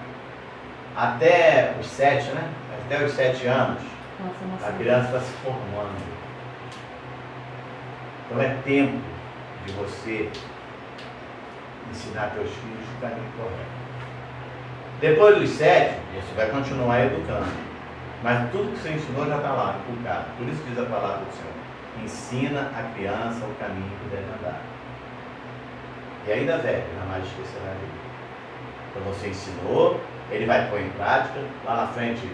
até os 7, né? Até os 7 anos, a criança está se formando. Então é tempo de você ensinar teus filhos o caminho correto. Depois dos 7, você vai continuar educando. Mas tudo que você ensinou já está lá, inculcado. Por isso diz a palavra do Senhor. Ensina a criança o caminho que deve andar. E ainda velho, jamais esquecerá dele. Então você ensinou, ele vai pôr em prática, lá na frente,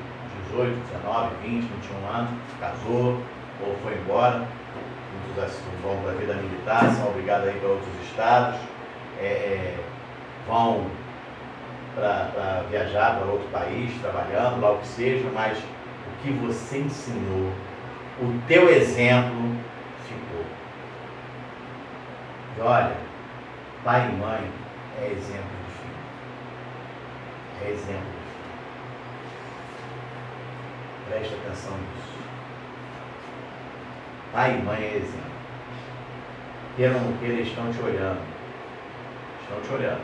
18, 19, 20, 21 anos, casou, ou foi embora, muitos vão para a vida militar, são obrigados a ir para outros estados, vão para viajar para outro país, trabalhando, lá o que seja, mas o que você ensinou, o teu exemplo ficou. E olha, pai e mãe é exemplo de filho. É exemplo de filho. Preste atenção nisso. Pai e mãe é exemplo. Queira ou não queira, eles estão te olhando. Estão te olhando.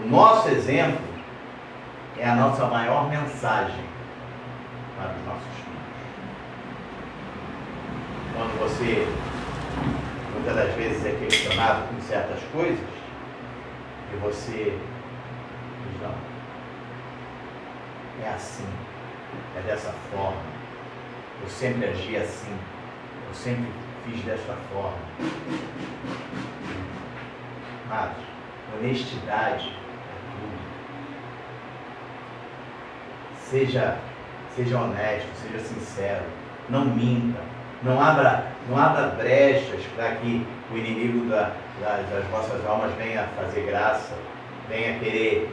O nosso exemplo é a nossa maior mensagem para os nossos filhos. Quando você, muitas das vezes, é questionado com certas coisas, e você diz, não, é assim, é dessa forma, eu sempre agi assim, eu sempre fiz desta forma. Amados, honestidade é tudo. Seja honesto, seja sincero, não minta, não abra brechas para que o inimigo das vossas almas venha fazer graça, venha querer,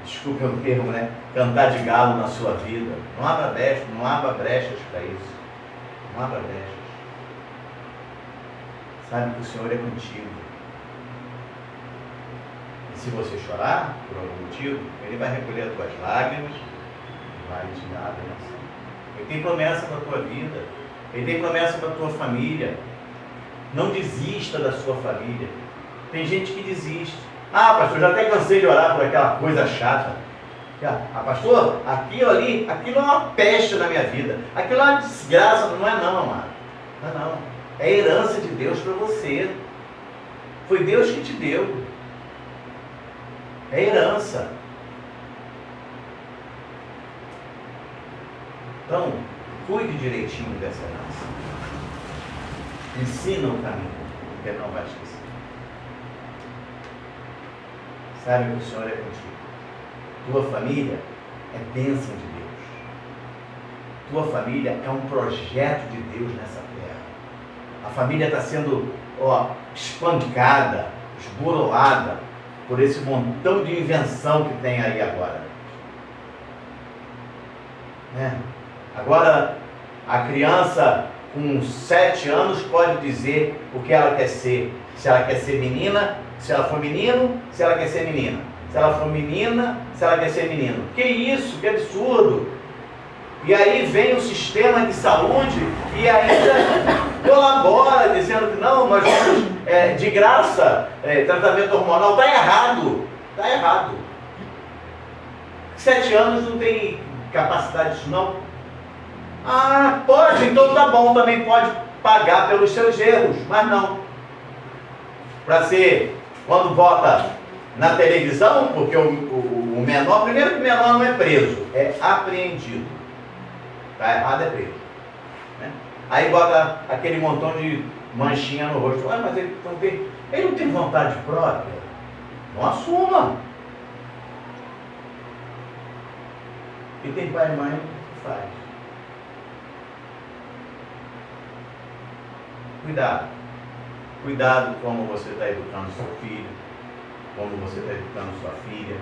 desculpe o termo, né? Cantar de galo na sua vida. Não abra brechas para isso. Não abra brechas. Sabe que o Senhor é contigo. E se você chorar, por algum motivo, Ele vai recolher as tuas lágrimas e vai te dar a bênção. Ele tem promessa para a tua vida. Ele tem promessa para a tua família. Não desista da sua família. Tem gente que desiste. Ah, pastor, já até cansei de orar por aquela coisa chata. Ah, pastor, aquilo é uma peste na minha vida. Aquilo é uma desgraça. Não é não, amado. Não é não. É herança de Deus para você. Foi Deus que te deu. É herança. Então, cuide direitinho dessa herança. Ensina o caminho, porque ele não vai esquecer. Sabe que o Senhor é contigo. Tua família é bênção de Deus. Tua família é um projeto de Deus nessa terra. A família está sendo espancada, esburolada por esse montão de invenção que tem aí agora. Agora, a criança com 7 anos pode dizer o que ela quer ser. Se ela quer ser menina, se ela for menino, se ela quer ser menina. Se ela for menina, se ela quer ser menino. Que isso, que absurdo! E aí vem o sistema de saúde e ainda colabora, dizendo que não, nós vamos de graça, tratamento hormonal. Está errado. Está errado. 7 anos não tem capacidade disso, não? Ah, pode, então tá bom, também pode pagar pelos seus erros, mas não. Para ser, quando bota na televisão, porque o menor, primeiro que o menor não é preso, é apreendido. Tá errado, é preso. Né? Aí bota aquele montão de manchinha no rosto. Ah, mas ele não tem vontade própria. Não assuma. E tem pai e mãe que faz. Cuidado. Cuidado como você está educando seu filho, como você está educando sua filha.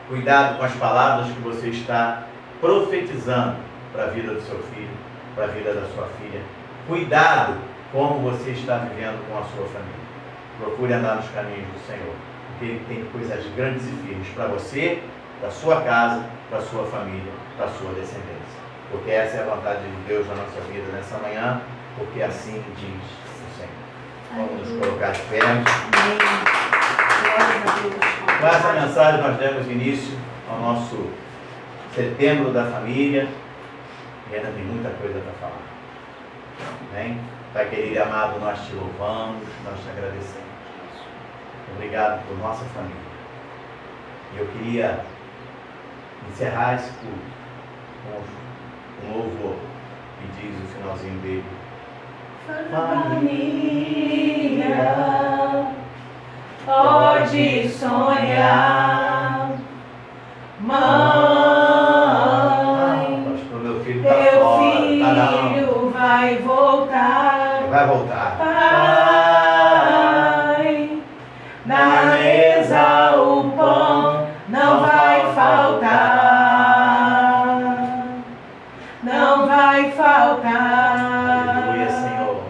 Cuidado com as palavras que você está profetizando para a vida do seu filho, para a vida da sua filha. Cuidado como você está vivendo com a sua família. Procure andar nos caminhos do Senhor, porque Ele tem coisas grandes e firmes para você, para a sua casa, para a sua família, para a sua descendência. Porque essa é a vontade de Deus na nossa vida nessa manhã, porque assim diz o Senhor. Vamos nos colocar de pé. Com essa mensagem nós demos início ao nosso setembro da família. E ainda tem muita coisa para falar. Amém? Pai querido e amado, nós te louvamos, nós te agradecemos. Obrigado por nossa família. E eu queria encerrar esse culto com um louvor que diz o finalzinho dele. Família pode sonhar, mãe, pastor, meu filho está teu fora, filho vai voltar, vai voltar. Pai, na mesa o pão não vai faltar, não vai faltar. Aleluia, Senhor.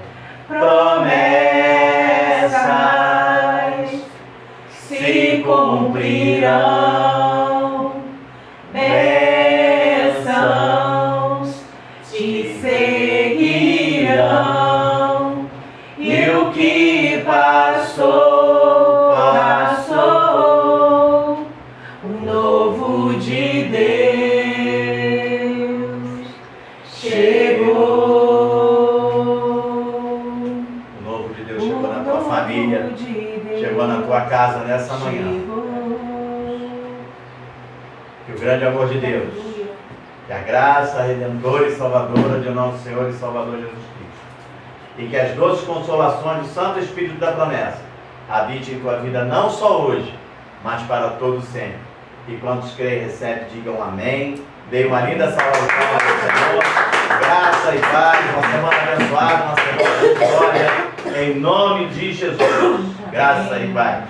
Promessas se cumprirão, bênçãos te seguirão, e o que passou, passou, o novo de Deus chegou. Chegou na tua família, chegou na tua casa nessa manhã. Que o grande amor de Deus, que a graça redentora e salvadora de nosso Senhor e Salvador Jesus Cristo, e que as doces consolações do Santo Espírito da promessa habite em tua vida não só hoje, mas para todo sempre. E quantos creem e recebem, digam amém. Dê uma linda salva de palmas ao Senhor. Graça e paz, uma semana abençoada, uma semana de vitória. Em nome de Jesus. Graça e paz.